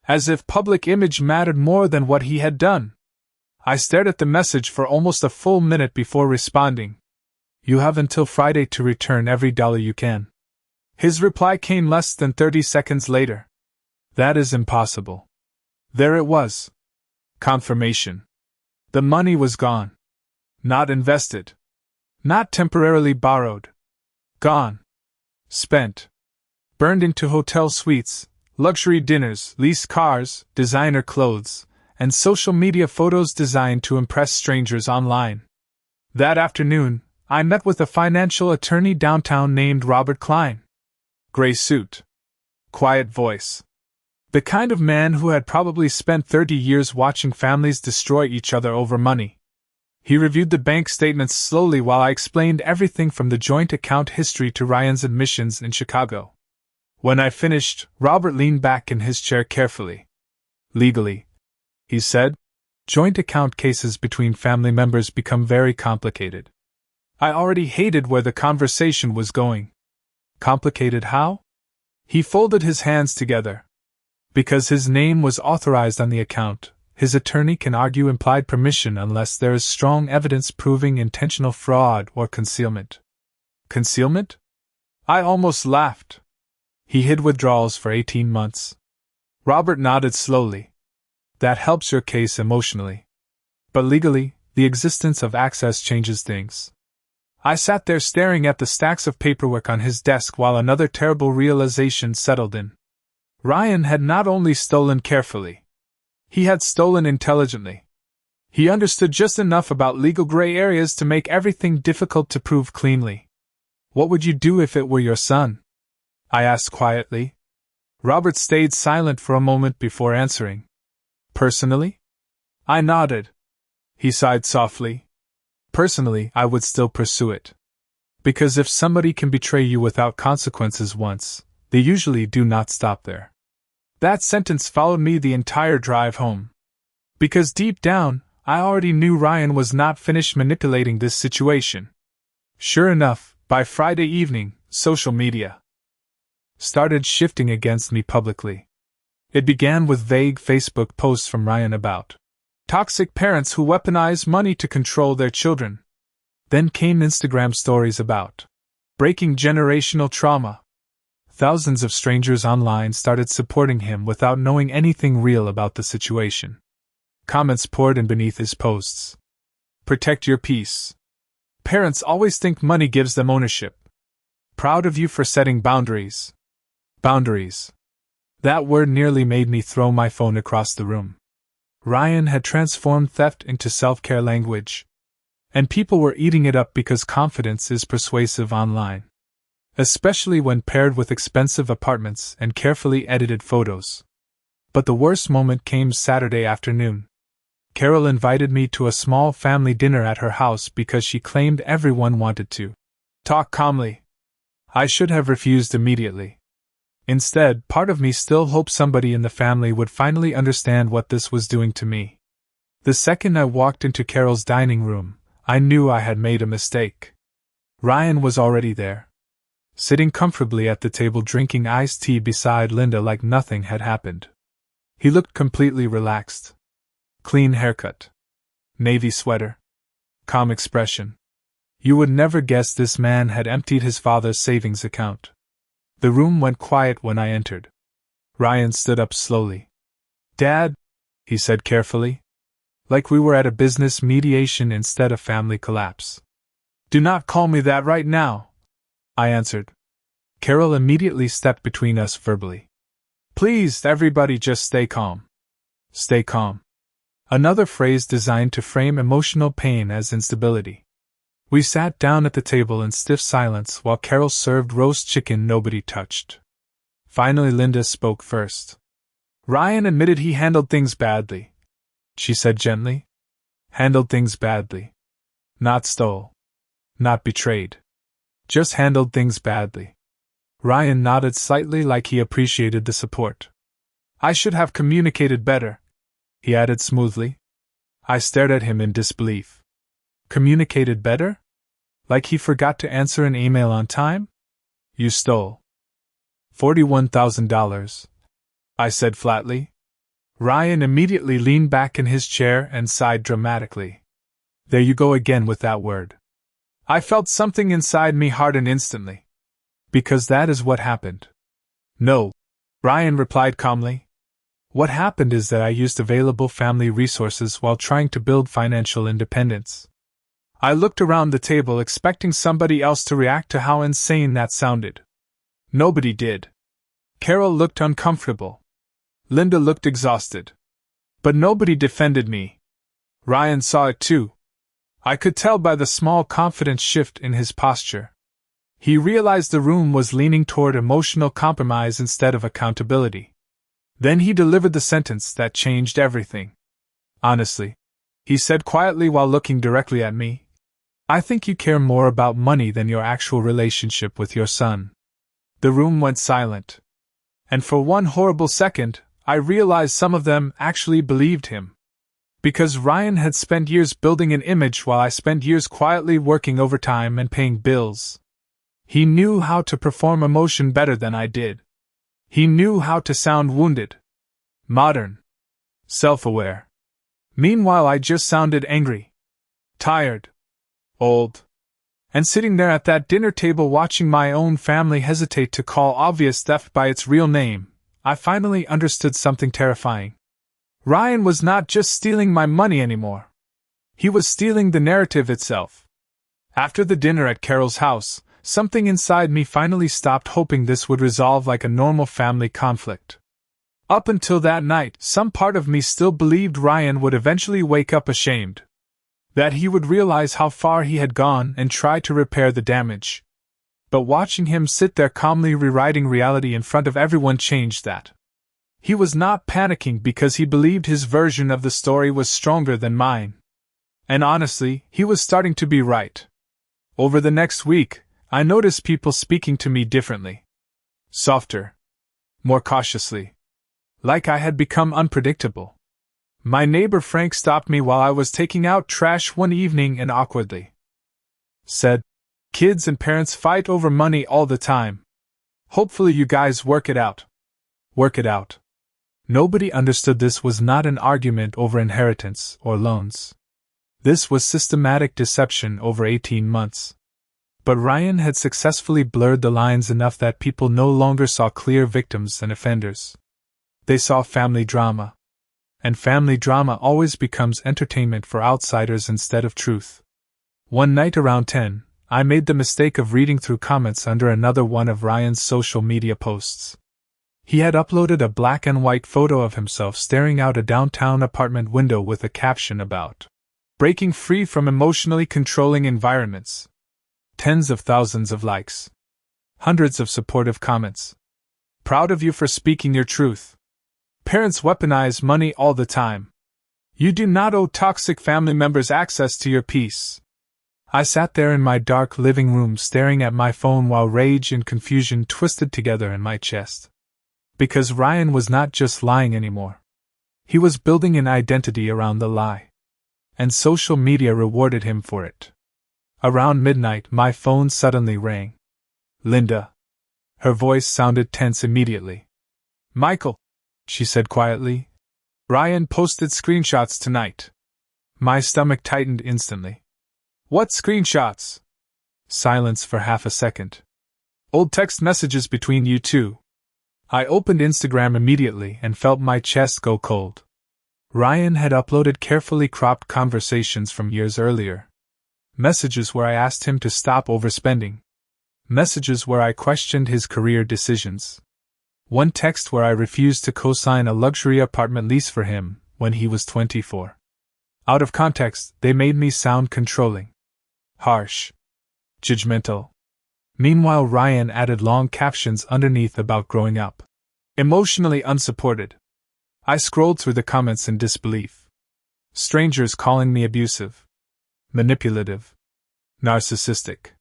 [SPEAKER 1] As if public image mattered more than what he had done. I stared at the message for almost a full minute before responding. "You have until Friday to return every dollar you can." His reply came less than 30 seconds later. "That is impossible." There it was. Confirmation. The money was gone. Not invested. Not temporarily borrowed. Gone. Spent. Burned into hotel suites, luxury dinners, leased cars, designer clothes, and social media photos designed to impress strangers online. That afternoon, I met with a financial attorney downtown named Robert Klein. Gray suit. Quiet voice. The kind of man who had probably spent 30 years watching families destroy each other over money. He reviewed the bank statements slowly while I explained everything from the joint account history to Ryan's admissions in Chicago. When I finished, Robert leaned back in his chair carefully. "Legally," he said, "joint account cases between family members become very complicated." I already hated where the conversation was going. Complicated how? He folded his hands together. Because his name was authorized on the account, his attorney can argue implied permission unless there is strong evidence proving intentional fraud or concealment. Concealment? I almost laughed. He hid withdrawals for 18 months. Robert nodded slowly. That helps your case emotionally. But legally, the existence of access changes things. I sat there staring at the stacks of paperwork on his desk while another terrible realization settled in. Ryan had not only stolen carefully. He had stolen intelligently. He understood just enough about legal gray areas to make everything difficult to prove cleanly. "What would you do if it were your son?" I asked quietly. Robert stayed silent for a moment before answering. "Personally?" I nodded. He sighed softly. "Personally, I would still pursue it. Because if somebody can betray you without consequences once, they usually do not stop there." That sentence followed me the entire drive home. Because deep down, I already knew Ryan was not finished manipulating this situation. Sure enough, by Friday evening, social media started shifting against me publicly. It began with vague Facebook posts from Ryan about toxic parents who weaponize money to control their children. Then came Instagram stories about breaking generational trauma. Thousands of strangers online started supporting him without knowing anything real about the situation. Comments poured in beneath his posts. "Protect your peace. Parents always think money gives them ownership. Proud of you for setting boundaries." Boundaries. That word nearly made me throw my phone across the room. Ryan had transformed theft into self-care language. And people were eating it up because confidence is persuasive online. Especially when paired with expensive apartments and carefully edited photos. But the worst moment came Saturday afternoon. Carol invited me to a small family dinner at her house because she claimed everyone wanted to talk calmly. I should have refused immediately. Instead, part of me still hoped somebody in the family would finally understand what this was doing to me. The second I walked into Carol's dining room, I knew I had made a mistake. Ryan was already there, sitting comfortably at the table drinking iced tea beside Linda like nothing had happened. He looked completely relaxed. Clean haircut. Navy sweater. Calm expression. You would never guess this man had emptied his father's savings account. The room went quiet when I entered. Ryan stood up slowly. "Dad," he said carefully, like we were at a business mediation instead of family collapse. "Do not call me that right now," I answered. Carol immediately stepped between us verbally. "Please, everybody just stay calm. Stay calm." Another phrase designed to frame emotional pain as instability. We sat down at the table in stiff silence while Carol served roast chicken nobody touched. Finally, Linda spoke first. Ryan admitted he handled things badly, she said gently. Handled things badly. Not stole. Not betrayed. Just handled things badly. Ryan nodded slightly like he appreciated the support. I should have communicated better, he added smoothly. I stared at him in disbelief. Communicated better? Like he forgot to answer an email on time? You stole $41,000, I said flatly. Ryan immediately leaned back in his chair and sighed dramatically. There you go again with that word. I felt something inside me harden instantly. Because that is what happened. No, Ryan replied calmly. What happened is that I used available family resources while trying to build financial independence. I looked around the table expecting somebody else to react to how insane that sounded. Nobody did. Carol looked uncomfortable. Linda looked exhausted. But nobody defended me. Ryan saw it too. I could tell by the small confidence shift in his posture. He realized the room was leaning toward emotional compromise instead of accountability. Then he delivered the sentence that changed everything. Honestly, he said quietly while looking directly at me, I think you care more about money than your actual relationship with your son. The room went silent. And for one horrible second, I realized some of them actually believed him. Because Ryan had spent years building an image while I spent years quietly working overtime and paying bills. He knew how to perform emotion better than I did. He knew how to sound wounded, modern, self-aware. Meanwhile, I just sounded angry, tired, old. And sitting there at that dinner table watching my own family hesitate to call obvious theft by its real name, I finally understood something terrifying. Ryan was not just stealing my money anymore. He was stealing the narrative itself. After the dinner at Carol's house, something inside me finally stopped hoping this would resolve like a normal family conflict. Up until that night, some part of me still believed Ryan would eventually wake up ashamed. That he would realize how far he had gone and try to repair the damage. But watching him sit there calmly rewriting reality in front of everyone changed that. He was not panicking because he believed his version of the story was stronger than mine. And honestly, he was starting to be right. Over the next week, I noticed people speaking to me differently. Softer. More cautiously. Like I had become unpredictable. My neighbor Frank stopped me while I was taking out trash one evening and awkwardly said, Kids and parents fight over money all the time. Hopefully you guys work it out. Work it out. Nobody understood this was not an argument over inheritance or loans. This was systematic deception over 18 months. But Ryan had successfully blurred the lines enough that people no longer saw clear victims and offenders. They saw family drama. And family drama always becomes entertainment for outsiders instead of truth. One night around 10, I made the mistake of reading through comments under another one of Ryan's social media posts. He had uploaded a black and white photo of himself staring out a downtown apartment window with a caption about breaking free from emotionally controlling environments. Tens of thousands of likes. Hundreds of supportive comments. Proud of you for speaking your truth. Parents weaponize money all the time. You do not owe toxic family members access to your peace. I sat there in my dark living room staring at my phone while rage and confusion twisted together in my chest. Because Ryan was not just lying anymore. He was building an identity around the lie. And social media rewarded him for it. Around midnight, my phone suddenly rang. Linda. Her voice sounded tense immediately. Michael, she said quietly. Ryan posted screenshots tonight. My stomach tightened instantly. What screenshots? Silence for half a second. Old text messages between you two. I opened Instagram immediately and felt my chest go cold. Ryan had uploaded carefully cropped conversations from years earlier. Messages where I asked him to stop overspending. Messages where I questioned his career decisions. One text where I refused to co-sign a luxury apartment lease for him when he was 24. Out of context, they made me sound controlling. harsh, judgmental. Meanwhile, Ryan added long captions underneath about growing up emotionally unsupported. I scrolled through the comments in disbelief. Strangers calling me abusive, manipulative, narcissistic.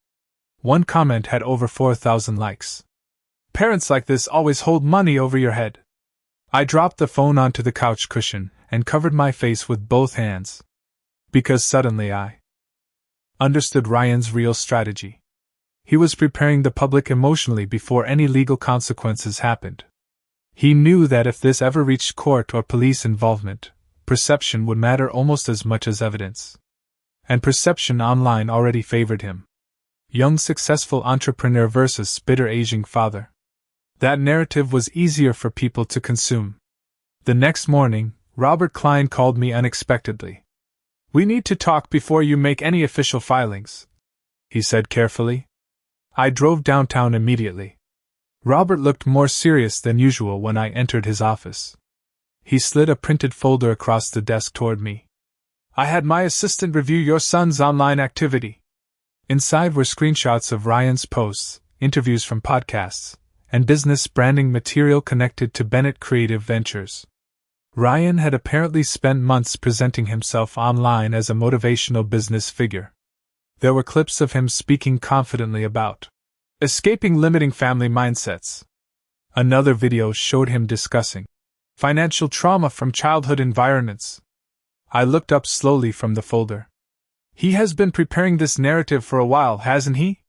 [SPEAKER 1] One comment had over 4,000 likes. Parents like this always hold money over your head. I dropped the phone onto the couch cushion and covered my face with both hands. Because suddenly I understood Ryan's real strategy. He was preparing the public emotionally before any legal consequences happened. He knew that if this ever reached court or police involvement, perception would matter almost as much as evidence. And perception online already favored him. Young successful entrepreneur versus bitter aging father. That narrative was easier for people to consume. The next morning, Robert Klein called me unexpectedly. "We need to talk before you make any official filings," he said carefully. I drove downtown immediately. Robert looked more serious than usual when I entered his office. He slid a printed folder across the desk toward me. "I had my assistant review your son's online activity." Inside were screenshots of Ryan's posts, interviews from podcasts, and business branding material connected to Bennett Creative Ventures. Ryan had apparently spent months presenting himself online as a motivational business figure. There were clips of him speaking confidently about escaping limiting family mindsets. Another video showed him discussing financial trauma from childhood environments. I looked up slowly from the folder. "He has been preparing this narrative for a while, hasn't he?"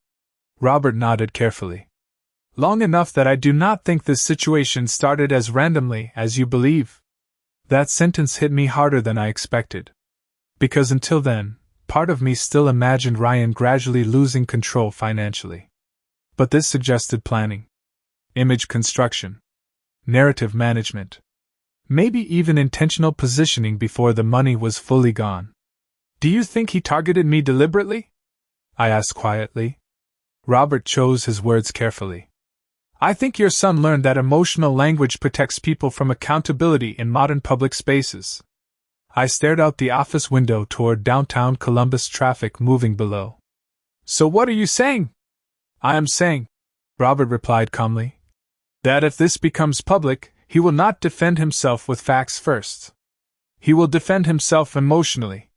[SPEAKER 1] Robert nodded carefully. "Long enough that I do not think this situation started as randomly as you believe." That sentence hit me harder than I expected. Because until then, part of me still imagined Ryan gradually losing control financially. But this suggested planning, image construction, narrative management, maybe even intentional positioning before the money was fully gone. "Do you think he targeted me deliberately?" I asked quietly. Robert chose his words carefully. "I think your son learned that emotional language protects people from accountability in modern public spaces." I stared out the office window toward downtown Columbus, traffic moving below. "So what are you saying?" "I am saying," Robert replied calmly, "that if this becomes public, he will not defend himself with facts first. He will defend himself emotionally."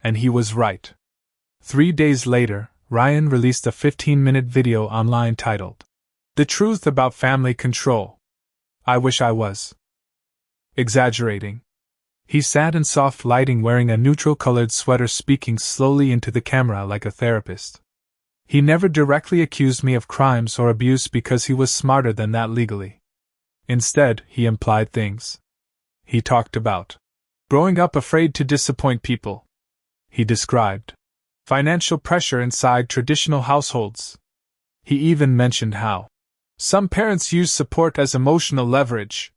[SPEAKER 1] And he was right. 3 days later, Ryan released a 15-minute video online titled, "The Truth About Family Control." I wish I was exaggerating. He sat in soft lighting wearing a neutral-colored sweater, speaking slowly into the camera like a therapist. He never directly accused me of crimes or abuse because he was smarter than that legally. Instead, he implied things. He talked about growing up afraid to disappoint people. He described financial pressure inside traditional households. He even mentioned how some parents use support as emotional leverage.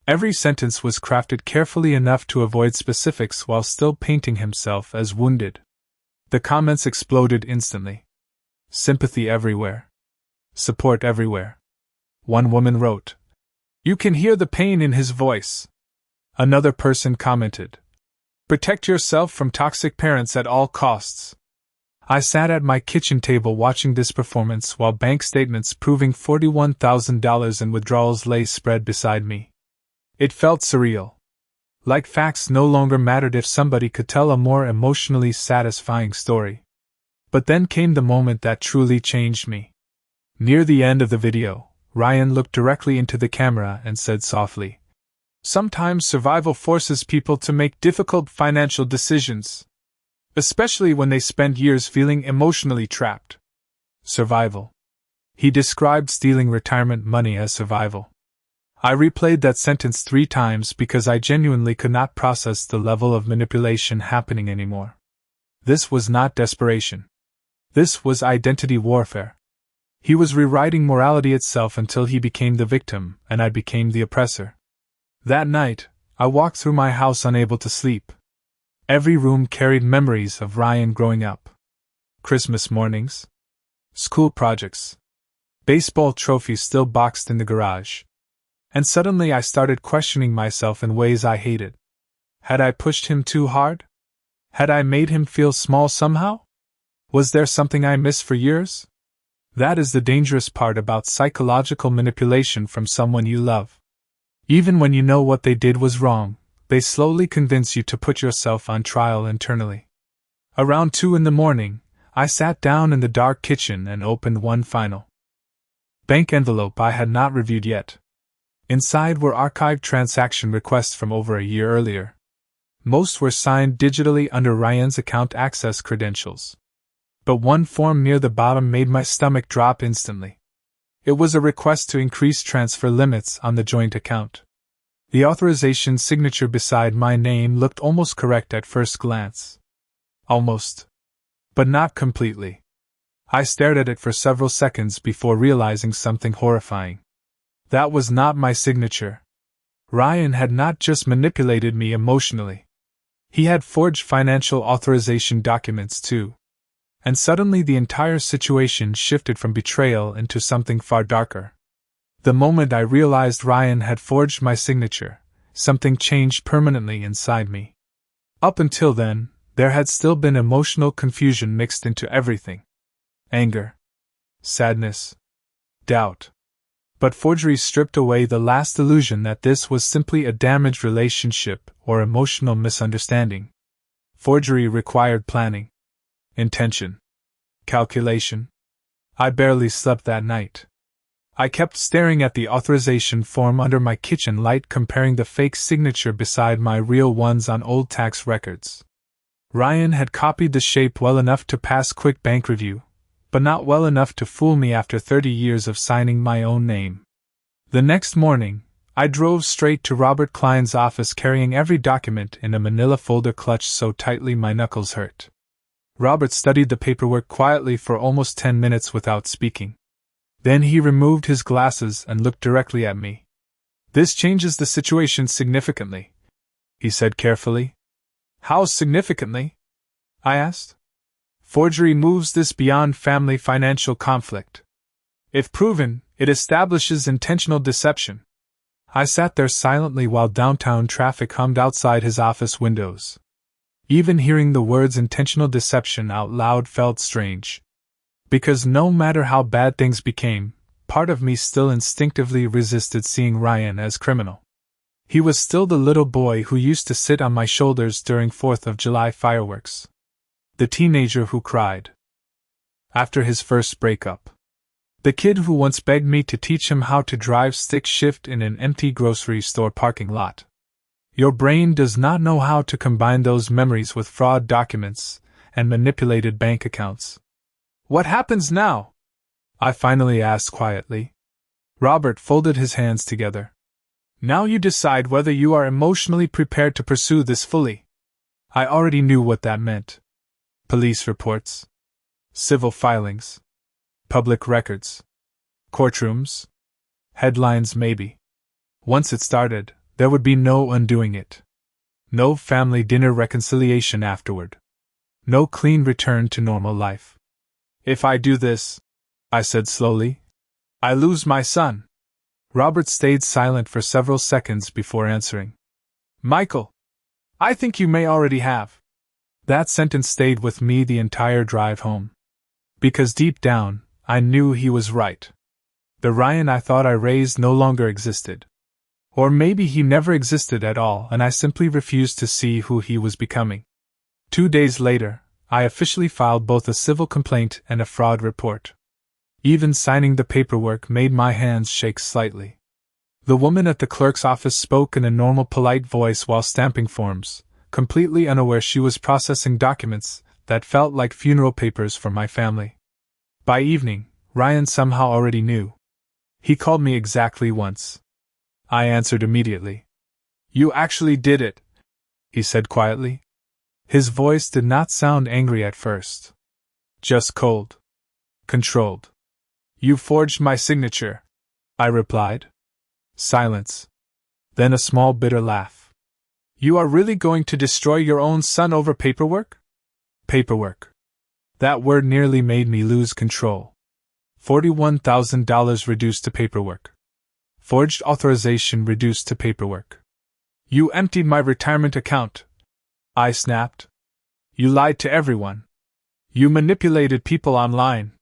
[SPEAKER 1] Every sentence was crafted carefully enough to avoid specifics while still painting himself as wounded. The comments exploded instantly. Sympathy everywhere. Support everywhere. One woman wrote, "You can hear the pain in his voice." Another person commented, "Protect yourself from toxic parents at all costs." I sat at my kitchen table watching this performance while bank statements proving $41,000 in withdrawals lay spread beside me. It felt surreal. Like facts no longer mattered if somebody could tell a more emotionally satisfying story. But then came the moment that truly changed me. Near the end of the video, Ryan looked directly into the camera and said softly, "Sometimes survival forces people to make difficult financial decisions, especially when they spend years feeling emotionally trapped." Survival. He described stealing retirement money as survival. I replayed that sentence 3 times because I genuinely could not process the level of manipulation happening anymore. This was not desperation. This was identity warfare. He was rewriting morality itself until he became the victim and I became the oppressor. That night, I walked through my house unable to sleep. Every room carried memories of Ryan growing up. Christmas mornings, school projects, baseball trophies still boxed in the garage. And suddenly I started questioning myself in ways I hated. Had I pushed him too hard? Had I made him feel small somehow? Was there something I missed for years? That is the dangerous part about psychological manipulation from someone you love. Even when you know what they did was wrong, they slowly convince you to put yourself on trial internally. Around 2 in the morning, I sat down in the dark kitchen and opened one final bank envelope I had not reviewed yet. Inside were archived transaction requests from over a year earlier. Most were signed digitally under Ryan's account access credentials. But one form near the bottom made my stomach drop instantly. It was a request to increase transfer limits on the joint account. The authorization signature beside my name looked almost correct at first glance. Almost. But not completely. I stared at it for several seconds before realizing something horrifying. That was not my signature. Ryan had not just manipulated me emotionally. He had forged financial authorization documents too. And suddenly the entire situation shifted from betrayal into something far darker. The moment I realized Ryan had forged my signature, something changed permanently inside me. Up until then, there had still been emotional confusion mixed into everything. Anger, sadness, doubt. But forgery stripped away the last illusion that this was simply a damaged relationship or emotional misunderstanding. Forgery required planning, intention, calculation. I barely slept that night. I kept staring at the authorization form under my kitchen light, comparing the fake signature beside my real ones on old tax records. Ryan had copied the shape well enough to pass quick bank review, but not well enough to fool me after 30 years of signing my own name. The next morning, I drove straight to Robert Klein's office carrying every document in a manila folder clutched so tightly my knuckles hurt. Robert studied the paperwork quietly for almost 10 minutes without speaking. Then he removed his glasses and looked directly at me. "This changes the situation significantly," he said carefully. "How significantly?" I asked. "Forgery moves this beyond family financial conflict. If proven, it establishes intentional deception." I sat there silently while downtown traffic hummed outside his office windows. Even hearing the words intentional deception out loud felt strange. Because no matter how bad things became, part of me still instinctively resisted seeing Ryan as criminal. He was still the little boy who used to sit on my shoulders during 4th of July fireworks. The teenager who cried after his first breakup. The kid who once begged me to teach him how to drive stick shift in an empty grocery store parking lot. Your brain does not know how to combine those memories with fraud documents and manipulated bank accounts. "What happens now?" I finally asked quietly. Robert folded his hands together. "Now you decide whether you are emotionally prepared to pursue this fully." I already knew what that meant. Police reports, civil filings, public records, courtrooms, headlines maybe. Once it started, there would be no undoing it. No family dinner reconciliation afterward. No clean return to normal life. "If I do this," I said slowly, "I lose my son." Robert stayed silent for several seconds before answering. "Michael, I think you may already have." That sentence stayed with me the entire drive home. Because deep down, I knew he was right. The Ryan I thought I raised no longer existed. Or maybe he never existed at all and I simply refused to see who he was becoming. 2 days later, I officially filed both a civil complaint and a fraud report. Even signing the paperwork made my hands shake slightly. The woman at the clerk's office spoke in a normal, polite voice while stamping forms, completely unaware she was processing documents that felt like funeral papers for my family. By evening, Ryan somehow already knew. He called me exactly once. I answered immediately. "You actually did it," he said quietly. His voice did not sound angry at first. Just cold. Controlled. "You forged my signature," I replied. Silence. Then a small bitter laugh. "You are really going to destroy your own son over paperwork?" Paperwork. That word nearly made me lose control. $41,000 reduced to paperwork. Forged authorization reduced to paperwork. "You emptied my retirement account," I snapped. "You lied to everyone. You manipulated people online.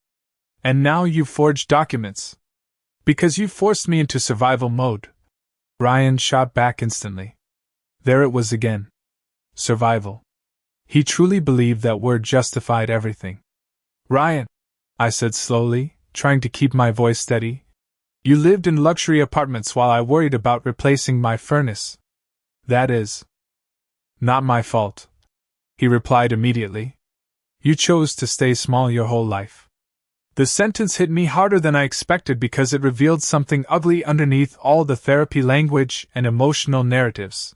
[SPEAKER 1] And now you forged documents. Because you forced me into survival mode. Ryan shot back instantly. There it was again. Survival. He truly believed that word justified everything. Ryan, I said slowly, trying to keep my voice steady. You lived in luxury apartments while I worried about replacing my furnace. That is not my fault, he replied immediately. You chose to stay small your whole life. The sentence hit me harder than I expected because it revealed something ugly underneath all the therapy language and emotional narratives.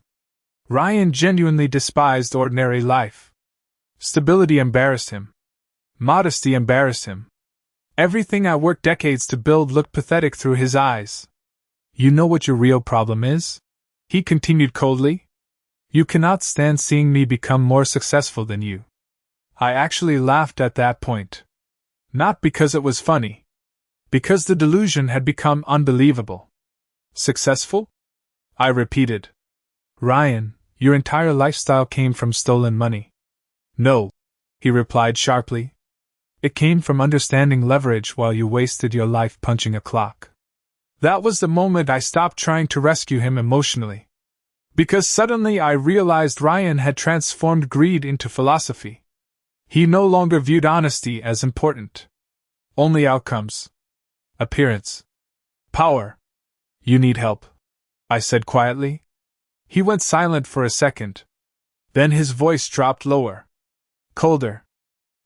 [SPEAKER 1] Ryan genuinely despised ordinary life. Stability embarrassed him. Modesty embarrassed him. Everything I worked decades to build looked pathetic through his eyes. You know what your real problem is? He continued coldly. You cannot stand seeing me become more successful than you. I actually laughed at that point. Not because it was funny. Because the delusion had become unbelievable. Successful? I repeated. Ryan, your entire lifestyle came from stolen money. No, he replied sharply. It came from understanding leverage while you wasted your life punching a clock. That was the moment I stopped trying to rescue him emotionally. Because suddenly I realized Ryan had transformed greed into philosophy. He no longer viewed honesty as important. Only outcomes. Appearance. Power. You need help, I said quietly. He went silent for a second. Then his voice dropped lower. Colder.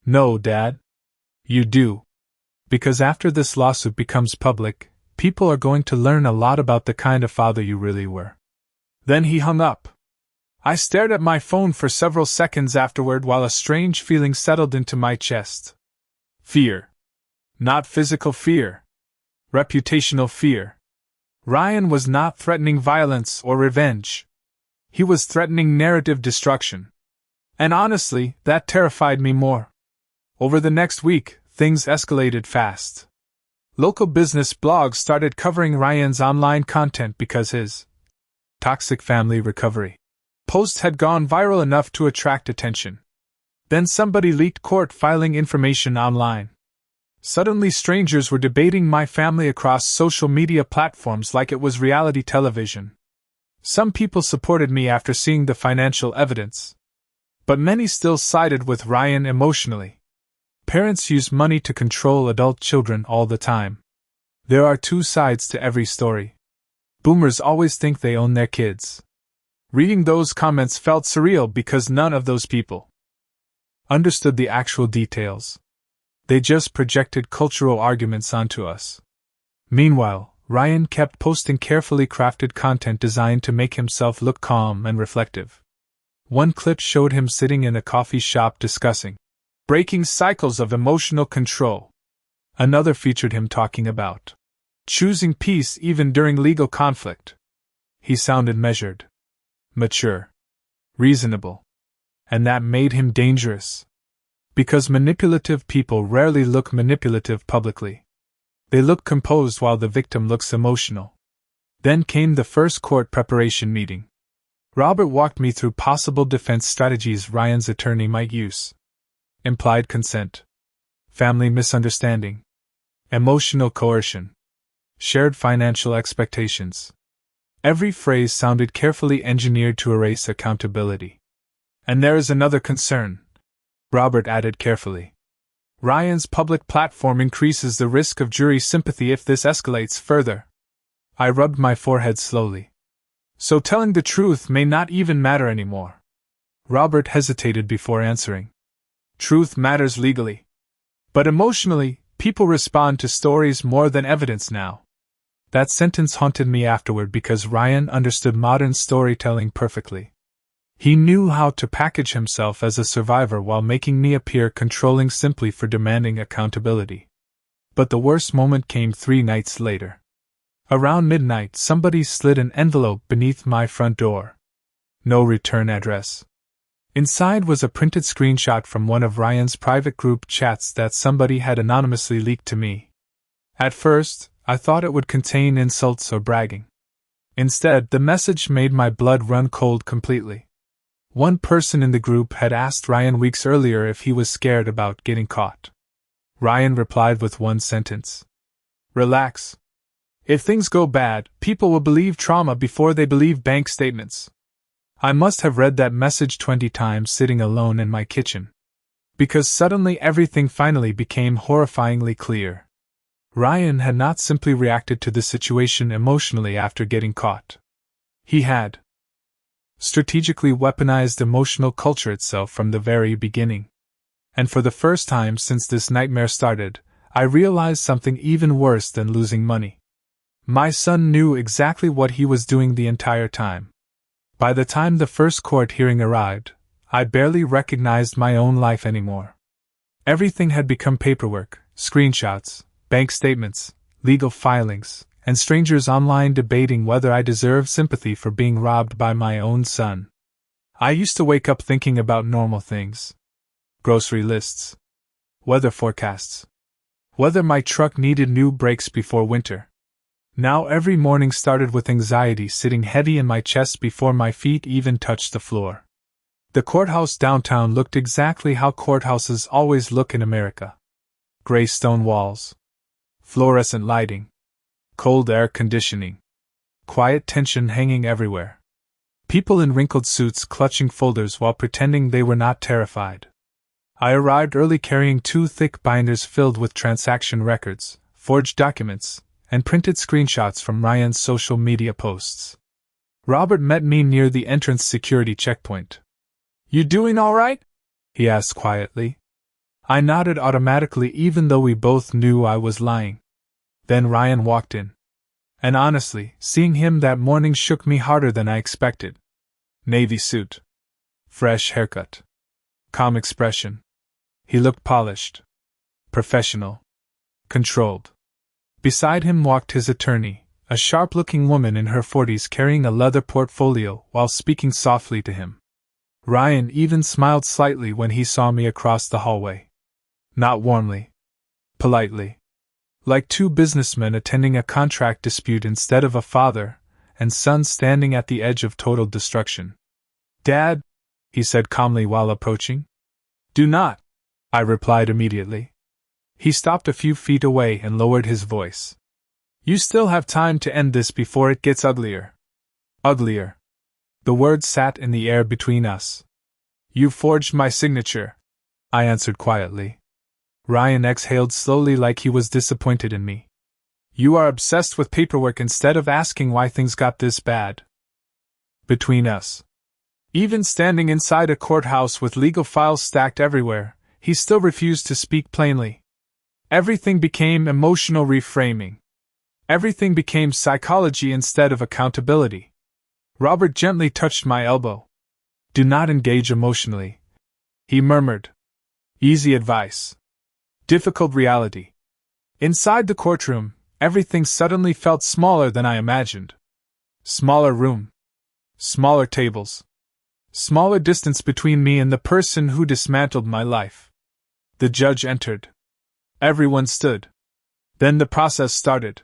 [SPEAKER 1] No, Dad. You do. Because after this lawsuit becomes public, people are going to learn a lot about the kind of father you really were. Then he hung up. I stared at my phone for several seconds afterward while a strange feeling settled into my chest. Fear. Not physical fear. Reputational fear. Ryan was not threatening violence or revenge. He was threatening narrative destruction. And honestly, that terrified me more. Over the next week, things escalated fast. Local business blogs started covering Ryan's online content because his toxic family recovery posts had gone viral enough to attract attention. Then somebody leaked court filing information online. Suddenly strangers were debating my family across social media platforms like it was reality television. Some people supported me after seeing the financial evidence. But many still sided with Ryan emotionally. Parents use money to control adult children all the time. There are two sides to every story. Boomers always think they own their kids. Reading those comments felt surreal because none of those people understood the actual details. They just projected cultural arguments onto us. Meanwhile, Ryan kept posting carefully crafted content designed to make himself look calm and reflective. One clip showed him sitting in a coffee shop discussing breaking cycles of emotional control. Another featured him talking about choosing peace even during legal conflict. He sounded measured, mature, reasonable. And that made him dangerous. Because manipulative people rarely look manipulative publicly. They look composed while the victim looks emotional. Then came the first court preparation meeting. Robert walked me through possible defense strategies Ryan's attorney might use. Implied consent. Family misunderstanding. Emotional coercion. Shared financial expectations. Every phrase sounded carefully engineered to erase accountability. And there is another concern, Robert added carefully. Ryan's public platform increases the risk of jury sympathy if this escalates further. I rubbed my forehead slowly. So telling the truth may not even matter anymore. Robert hesitated before answering. Truth matters legally. But emotionally, people respond to stories more than evidence now. That sentence haunted me afterward because Ryan understood modern storytelling perfectly. He knew how to package himself as a survivor while making me appear controlling simply for demanding accountability. But the worst moment came 3 nights later. Around midnight, somebody slid an envelope beneath my front door. No return address. Inside was a printed screenshot from one of Ryan's private group chats that somebody had anonymously leaked to me. At first, I thought it would contain insults or bragging. Instead, the message made my blood run cold completely. One person in the group had asked Ryan weeks earlier if he was scared about getting caught. Ryan replied with one sentence. Relax. If things go bad, people will believe trauma before they believe bank statements. I must have read that message 20 times sitting alone in my kitchen. Because suddenly everything finally became horrifyingly clear. Ryan had not simply reacted to the situation emotionally after getting caught. He had strategically weaponized emotional culture itself from the very beginning. And for the first time since this nightmare started, I realized something even worse than losing money. My son knew exactly what he was doing the entire time. By the time the first court hearing arrived, I barely recognized my own life anymore. Everything had become paperwork, screenshots, bank statements, legal filings, and strangers online debating whether I deserved sympathy for being robbed by my own son. I used to wake up thinking about normal things. Grocery lists. Weather forecasts. Whether my truck needed new brakes before winter. Now every morning started with anxiety sitting heavy in my chest before my feet even touched the floor. The courthouse downtown looked exactly how courthouses always look in America. Gray stone walls. Fluorescent lighting. Cold air conditioning. Quiet tension hanging everywhere. People in wrinkled suits clutching folders while pretending they were not terrified. I arrived early carrying 2 thick binders filled with transaction records, forged documents, and printed screenshots from Ryan's social media posts. Robert met me near the entrance security checkpoint. "You doing all right?" he asked quietly. I nodded automatically even though we both knew I was lying. Then Ryan walked in. And honestly, seeing him that morning shook me harder than I expected. Navy suit. Fresh haircut. Calm expression. He looked polished. Professional. Controlled. Beside him walked his attorney, a sharp-looking woman in her 40s carrying a leather portfolio while speaking softly to him. Ryan even smiled slightly when he saw me across the hallway. Not warmly. Politely. Like 2 businessmen attending a contract dispute instead of a father and son standing at the edge of total destruction. "Dad," he said calmly while approaching. "Do not," I replied immediately. He stopped a few feet away and lowered his voice. "You still have time to end this before it gets uglier." Uglier. The words sat in the air between us. "You forged my signature," I answered quietly. Ryan exhaled slowly like he was disappointed in me. "You are obsessed with paperwork instead of asking why things got this bad." Between us. Even standing inside a courthouse with legal files stacked everywhere, he still refused to speak plainly. Everything became emotional reframing. Everything became psychology instead of accountability. Robert gently touched my elbow. "Do not engage emotionally," he murmured. "Easy advice. Difficult reality." Inside the courtroom, everything suddenly felt smaller than I imagined. Smaller room. Smaller tables. Smaller distance between me and the person who dismantled my life. The judge entered. Everyone stood. Then the process started.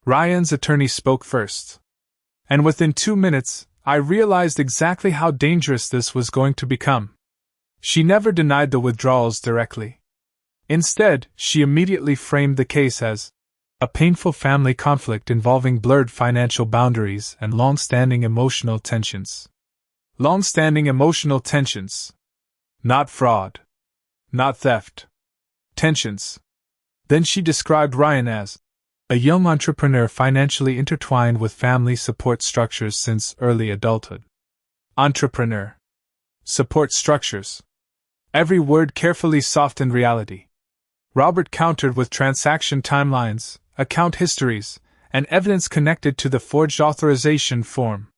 [SPEAKER 1] Ryan's attorney spoke first. And within 2 minutes, I realized exactly how dangerous this was going to become. She never denied the withdrawals directly. Instead, she immediately framed the case as a painful family conflict involving blurred financial boundaries and long-standing emotional tensions. Long-standing emotional tensions. Not fraud. Not theft. Tensions. Then she described Ryan as a young entrepreneur financially intertwined with family support structures since early adulthood. Entrepreneur. Support structures. Every word carefully softened reality. Robert countered with transaction timelines, account histories, and evidence connected to the forged authorization form.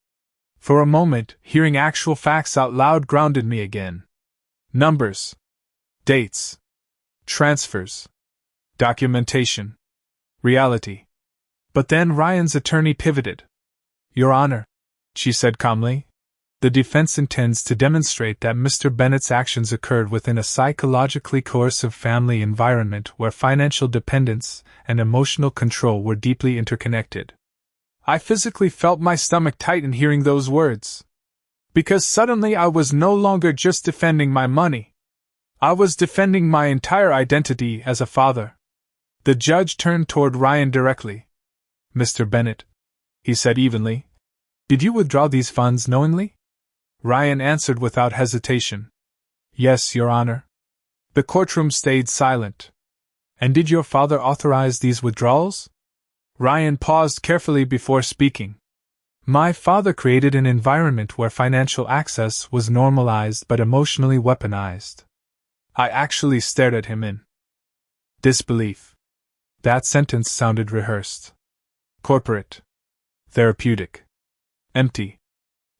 [SPEAKER 1] For a moment, hearing actual facts out loud grounded me again. Numbers. Dates. Transfers. Documentation. Reality. But then Ryan's attorney pivoted. "Your Honor," she said calmly, "the defense intends to demonstrate that Mr. Bennett's actions occurred within a psychologically coercive family environment where financial dependence and emotional control were deeply interconnected." I physically felt my stomach tighten hearing those words. Because suddenly I was no longer just defending my money. I was defending my entire identity as a father. The judge turned toward Ryan directly. "Mr. Bennett," he said evenly, "did you withdraw these funds knowingly?" Ryan answered without hesitation. "Yes, Your Honor." The courtroom stayed silent. "And did your father authorize these withdrawals?" Ryan paused carefully before speaking. "My father created an environment where financial access was normalized but emotionally weaponized." I actually stared at him in disbelief. That sentence sounded rehearsed. Corporate. Therapeutic. Empty.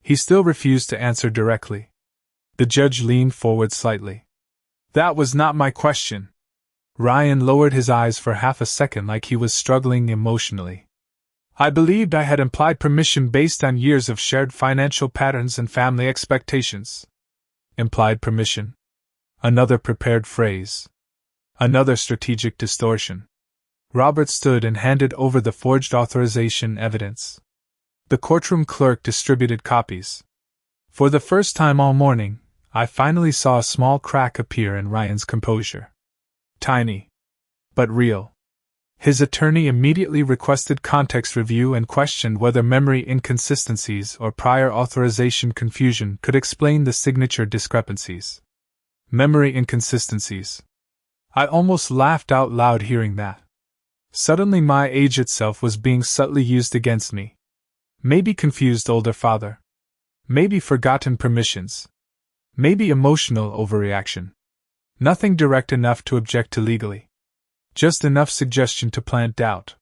[SPEAKER 1] He still refused to answer directly. The judge leaned forward slightly. "That was not my question." Ryan lowered his eyes for half a second like he was struggling emotionally. "I believed I had implied permission based on years of shared financial patterns and family expectations." Implied permission. Another prepared phrase. Another strategic distortion. Robert stood and handed over the forged authorization evidence. The courtroom clerk distributed copies. For the first time all morning, I finally saw a small crack appear in Ryan's composure. Tiny. But real. His attorney immediately requested context review and questioned whether memory inconsistencies or prior authorization confusion could explain the signature discrepancies. Memory inconsistencies. I almost laughed out loud hearing that. Suddenly my age itself was being subtly used against me. Maybe confused older father. Maybe forgotten permissions. Maybe emotional overreaction. Nothing direct enough to object to legally. Just enough suggestion to plant doubt.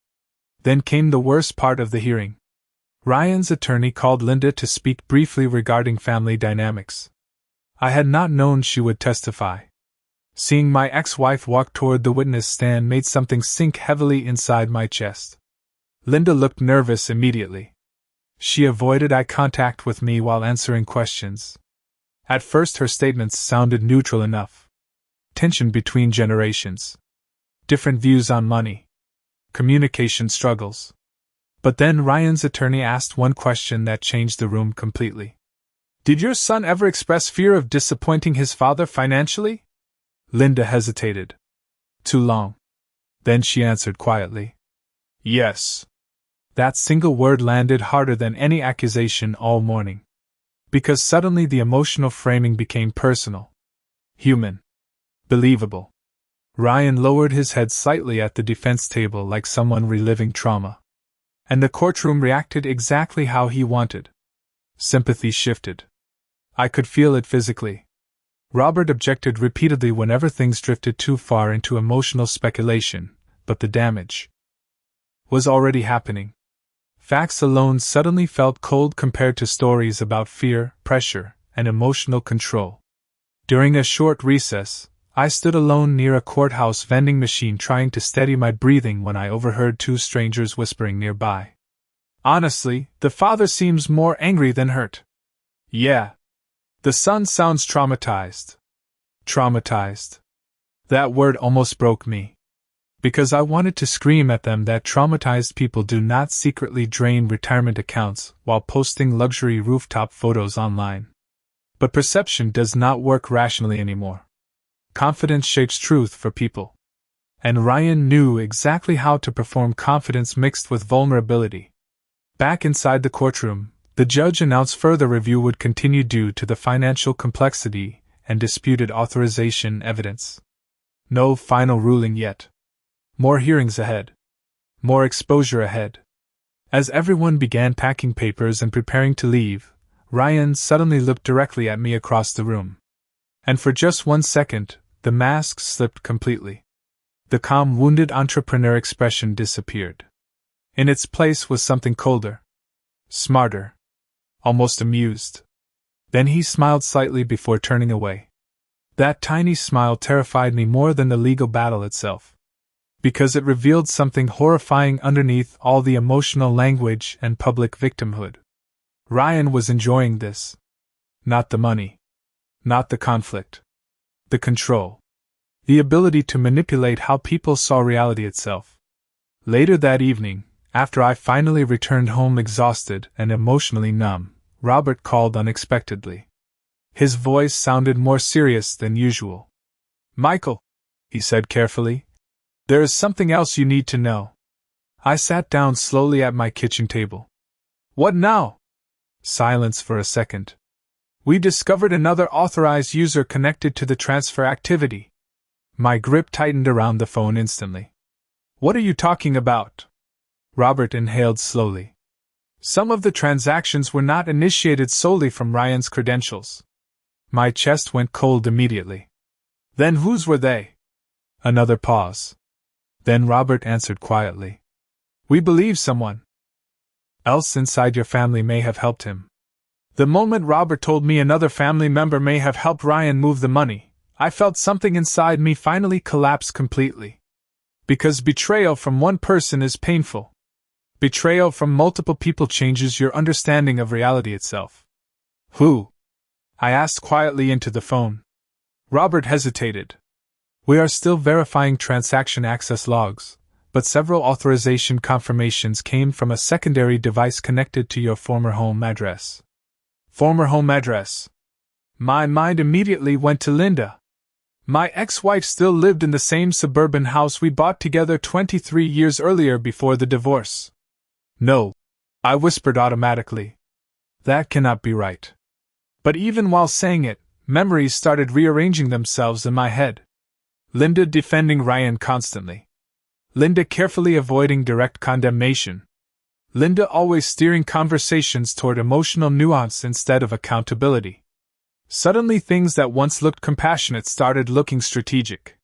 [SPEAKER 1] Then came the worst part of the hearing. Ryan's attorney called Linda to speak briefly regarding family dynamics. I had not known she would testify. Seeing my ex-wife walk toward the witness stand made something sink heavily inside my chest. Linda looked nervous immediately. She avoided eye contact with me while answering questions. At first her statements sounded neutral enough. Tension between generations. Different views on money. Communication struggles. But then Ryan's attorney asked one question that changed the room completely. "Did your son ever express fear of disappointing his father financially?" Linda hesitated. Too long. Then she answered quietly. "Yes." That single word landed harder than any accusation all morning. Because suddenly the emotional framing became personal. Human. Believable. Ryan lowered his head slightly at the defense table like someone reliving trauma. And the courtroom reacted exactly how he wanted. Sympathy shifted. I could feel it physically. Robert objected repeatedly whenever things drifted too far into emotional speculation, but the damage was already happening. Facts alone suddenly felt cold compared to stories about fear, pressure, and emotional control. During a short recess, I stood alone near a courthouse vending machine trying to steady my breathing when I overheard two strangers whispering nearby. "Honestly, the father seems more angry than hurt." "Yeah. The son sounds traumatized." Traumatized. That word almost broke me. Because I wanted to scream at them that traumatized people do not secretly drain retirement accounts while posting luxury rooftop photos online. But perception does not work rationally anymore. Confidence shapes truth for people. And Ryan knew exactly how to perform confidence mixed with vulnerability. Back inside the courtroom, the judge announced further review would continue due to the financial complexity and disputed authorization evidence. No final ruling yet. More hearings ahead. More exposure ahead. As everyone began packing papers and preparing to leave, Ryan suddenly looked directly at me across the room. And for just 1 second, the mask slipped completely. The calm, wounded entrepreneur expression disappeared. In its place was something colder. Smarter. Almost amused. Then he smiled slightly before turning away. That tiny smile terrified me more than the legal battle itself. Because it revealed something horrifying underneath all the emotional language and public victimhood. Ryan was enjoying this. Not the money. Not the conflict. The control. The ability to manipulate how people saw reality itself. Later that evening, after I finally returned home exhausted and emotionally numb, Robert called unexpectedly. His voice sounded more serious than usual. "Michael," he said carefully, "there is something else you need to know." I sat down slowly at my kitchen table. "What now?" Silence for a second. "We discovered another authorized user connected to the transfer activity." My grip tightened around the phone instantly. "What are you talking about?" Robert inhaled slowly. "Some of the transactions were not initiated solely from Ryan's credentials." My chest went cold immediately. "Then whose were they?" Another pause. Then Robert answered quietly. "We believe someone else inside your family may have helped him." The moment Robert told me another family member may have helped Ryan move the money, I felt something inside me finally collapse completely. Because betrayal from one person is painful. Betrayal from multiple people changes your understanding of reality itself. "Who?" I asked quietly into the phone. Robert hesitated. "We are still verifying transaction access logs, but several authorization confirmations came from a secondary device connected to your former home address." Former home address. My mind immediately went to Linda. My ex-wife still lived in the same suburban house we bought together 23 years earlier before the divorce. "No," I whispered automatically. "That cannot be right." But even while saying it, memories started rearranging themselves in my head. Linda defending Ryan constantly. Linda carefully avoiding direct condemnation. Linda always steering conversations toward emotional nuance instead of accountability. Suddenly things that once looked compassionate started looking strategic.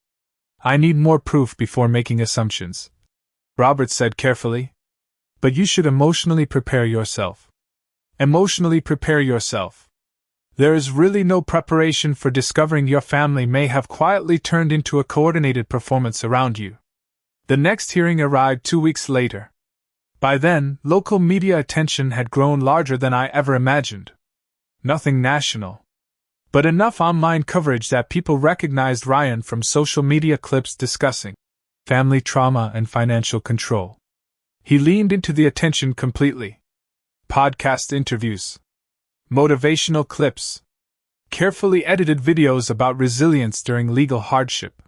[SPEAKER 1] "I need more proof before making assumptions," Robert said carefully. "But you should emotionally prepare yourself." Emotionally prepare yourself. There is really no preparation for discovering your family may have quietly turned into a coordinated performance around you. The next hearing arrived 2 weeks later. By then, local media attention had grown larger than I ever imagined. Nothing national, but enough online coverage that people recognized Ryan from social media clips discussing family trauma and financial control. He leaned into the attention completely. Podcast interviews, motivational clips, carefully edited videos about resilience during legal hardship.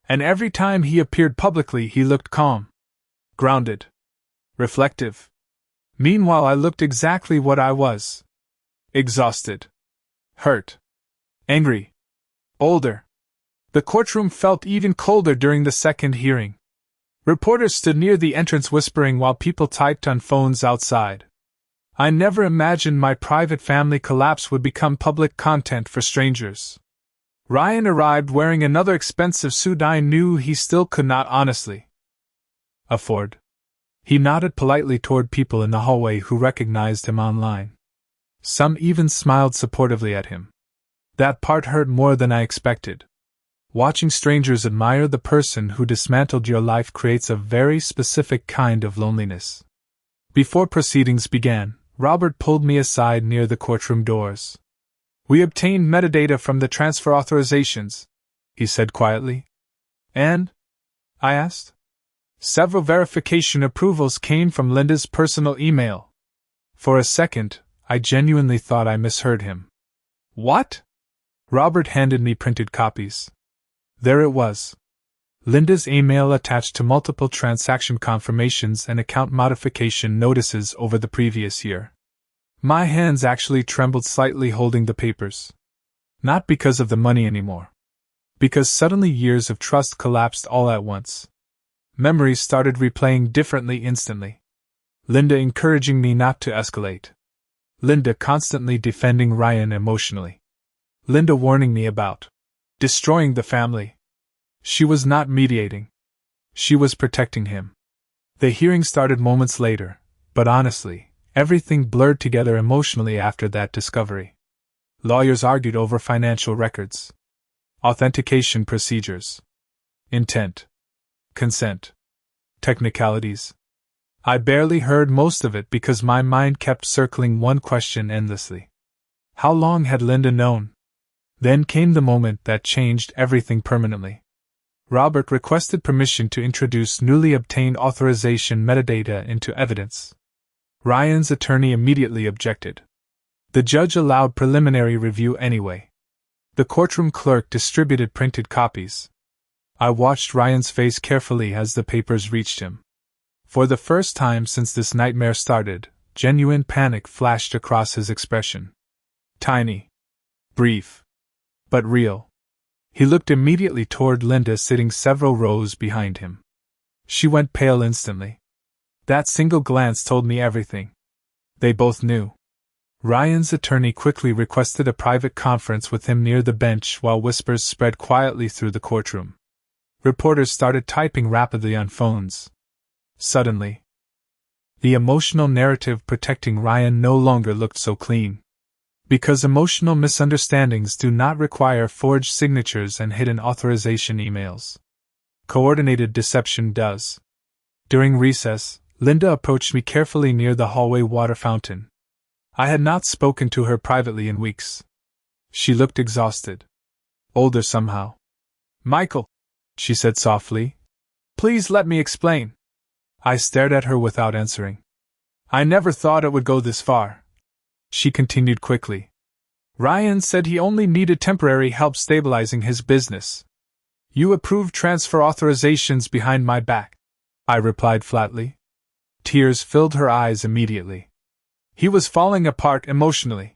[SPEAKER 1] And every time he appeared publicly, he looked calm, grounded, reflective. Meanwhile, I looked exactly what I was: exhausted, hurt, angry, older. The courtroom felt even colder during the second hearing. Reporters stood near the entrance whispering while people typed on phones outside. I never imagined my private family collapse would become public content for strangers. Ryan arrived wearing another expensive suit I knew he still could not honestly afford. He nodded politely toward people in the hallway who recognized him online. Some even smiled supportively at him. That part hurt more than I expected. Watching strangers admire the person who dismantled your life creates a very specific kind of loneliness. Before proceedings began, Robert pulled me aside near the courtroom doors. "We obtained metadata from the transfer authorizations," he said quietly. "And?" I asked. "Several verification approvals came from Linda's personal email." For a second, I genuinely thought I misheard him. "What?" Robert handed me printed copies. There it was. Linda's email attached to multiple transaction confirmations and account modification notices over the previous year. My hands actually trembled slightly holding the papers. Not because of the money anymore. Because suddenly years of trust collapsed all at once. Memories started replaying differently instantly. Linda encouraging me not to escalate. Linda constantly defending Ryan emotionally. Linda warning me about destroying the family. She was not mediating. She was protecting him. The hearing started moments later, but honestly, everything blurred together emotionally after that discovery. Lawyers argued over financial records, authentication procedures, intent, consent, technicalities. I barely heard most of it because my mind kept circling one question endlessly. How long had Linda known? Then came the moment that changed everything permanently. Robert requested permission to introduce newly obtained authorization metadata into evidence. Ryan's attorney immediately objected. The judge allowed preliminary review anyway. The courtroom clerk distributed printed copies. I watched Ryan's face carefully as the papers reached him. For the first time since this nightmare started, genuine panic flashed across his expression. Tiny. Brief. But real. He looked immediately toward Linda sitting several rows behind him. She went pale instantly. That single glance told me everything. They both knew. Ryan's attorney quickly requested a private conference with him near the bench while whispers spread quietly through the courtroom. Reporters started typing rapidly on phones. Suddenly, the emotional narrative protecting Ryan no longer looked so clean. Because emotional misunderstandings do not require forged signatures and hidden authorization emails. Coordinated deception does. During recess, Linda approached me carefully near the hallway water fountain. I had not spoken to her privately in weeks. She looked exhausted. Older somehow. Michael, she said softly, please let me explain. I stared at her without answering. I never thought it would go this far. She continued quickly. Ryan said he only needed temporary help stabilizing his business. You approved transfer authorizations behind my back, I replied flatly. Tears filled her eyes immediately. He was falling apart emotionally.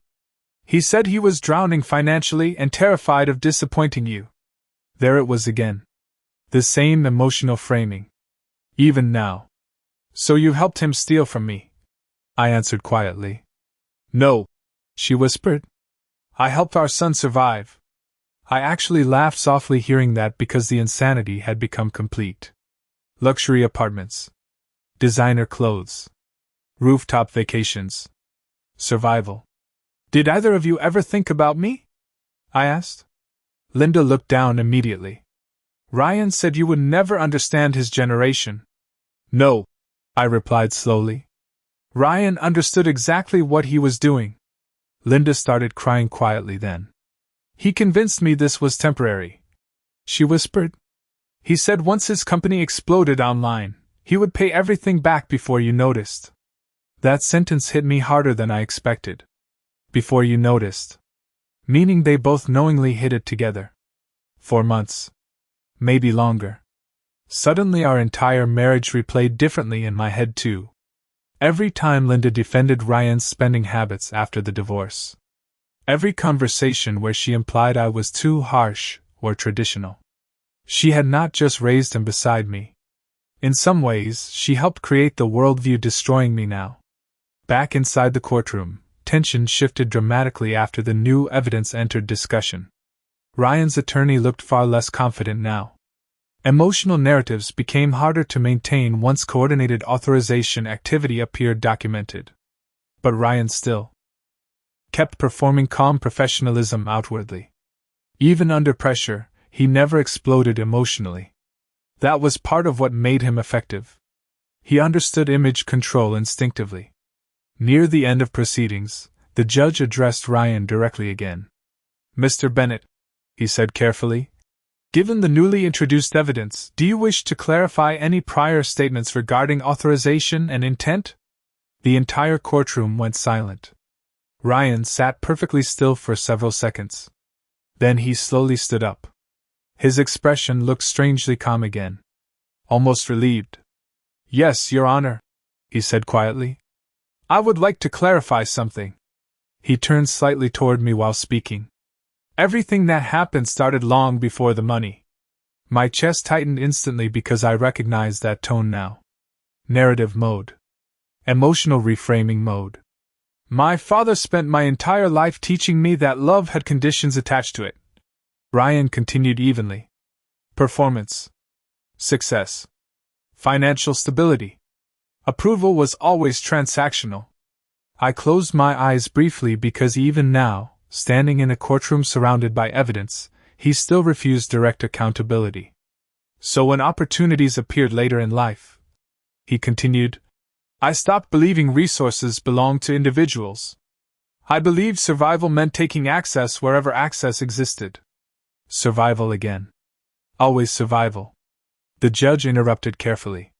[SPEAKER 1] He said he was drowning financially and terrified of disappointing you. There it was again. The same emotional framing. Even now. So you helped him steal from me? I answered quietly. No, she whispered. I helped our son survive. I actually laughed softly hearing that because the insanity had become complete. Luxury apartments. Designer clothes. Rooftop vacations. Survival. Did either of you ever think about me? I asked. Linda looked down immediately. Ryan said you would never understand his generation. No, I replied slowly. Ryan understood exactly what he was doing. Linda started crying quietly then. He convinced me this was temporary, she whispered. He said once his company exploded online, he would pay everything back before you noticed. That sentence hit me harder than I expected. Before you noticed. Meaning they both knowingly hid it together. 4 months. Maybe longer. Suddenly our entire marriage replayed differently in my head too. Every time Linda defended Ryan's spending habits after the divorce. Every conversation where she implied I was too harsh or traditional. She had not just raised him beside me. In some ways, she helped create the worldview destroying me now. Back inside the courtroom, tension shifted dramatically after the new evidence entered discussion. Ryan's attorney looked far less confident now. Emotional narratives became harder to maintain once coordinated authorization activity appeared documented. But Ryan still kept performing calm professionalism outwardly. Even under pressure, he never exploded emotionally. That was part of what made him effective. He understood image control instinctively. Near the end of proceedings, the judge addressed Ryan directly again. Mr. Bennett, he said carefully, given the newly introduced evidence, do you wish to clarify any prior statements regarding authorization and intent? The entire courtroom went silent. Ryan sat perfectly still for several seconds. Then he slowly stood up. His expression looked strangely calm again. Almost relieved. Yes, Your Honor, he said quietly. I would like to clarify something. He turned slightly toward me while speaking. Everything that happened started long before the money. My chest tightened instantly because I recognized that tone now. Narrative mode. Emotional reframing mode. My father spent my entire life teaching me that love had conditions attached to it. Ryan continued evenly. Performance. Success. Financial stability. Approval was always transactional. I closed my eyes briefly because even now, standing in a courtroom surrounded by evidence, he still refused direct accountability. So when opportunities appeared later in life, he continued, I stopped believing resources belonged to individuals. I believed survival meant taking access wherever access existed. Survival again. Always survival. The judge interrupted carefully.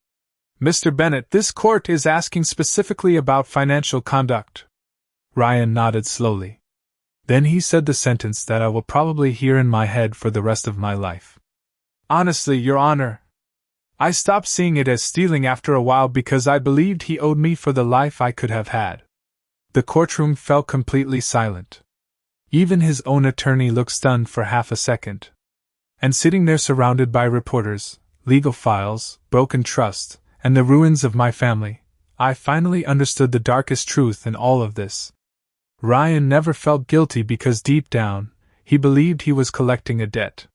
[SPEAKER 1] Mr. Bennett, this court is asking specifically about financial conduct. Ryan nodded slowly. Then he said the sentence that I will probably hear in my head for the rest of my life. Honestly, Your Honor, I stopped seeing it as stealing after a while because I believed he owed me for the life I could have had. The courtroom fell completely silent. Even his own attorney looked stunned for half a second. And sitting there surrounded by reporters, legal files, broken trust, and the ruins of my family, I finally understood the darkest truth in all of this. Ryan never felt guilty because deep down, he believed he was collecting a debt.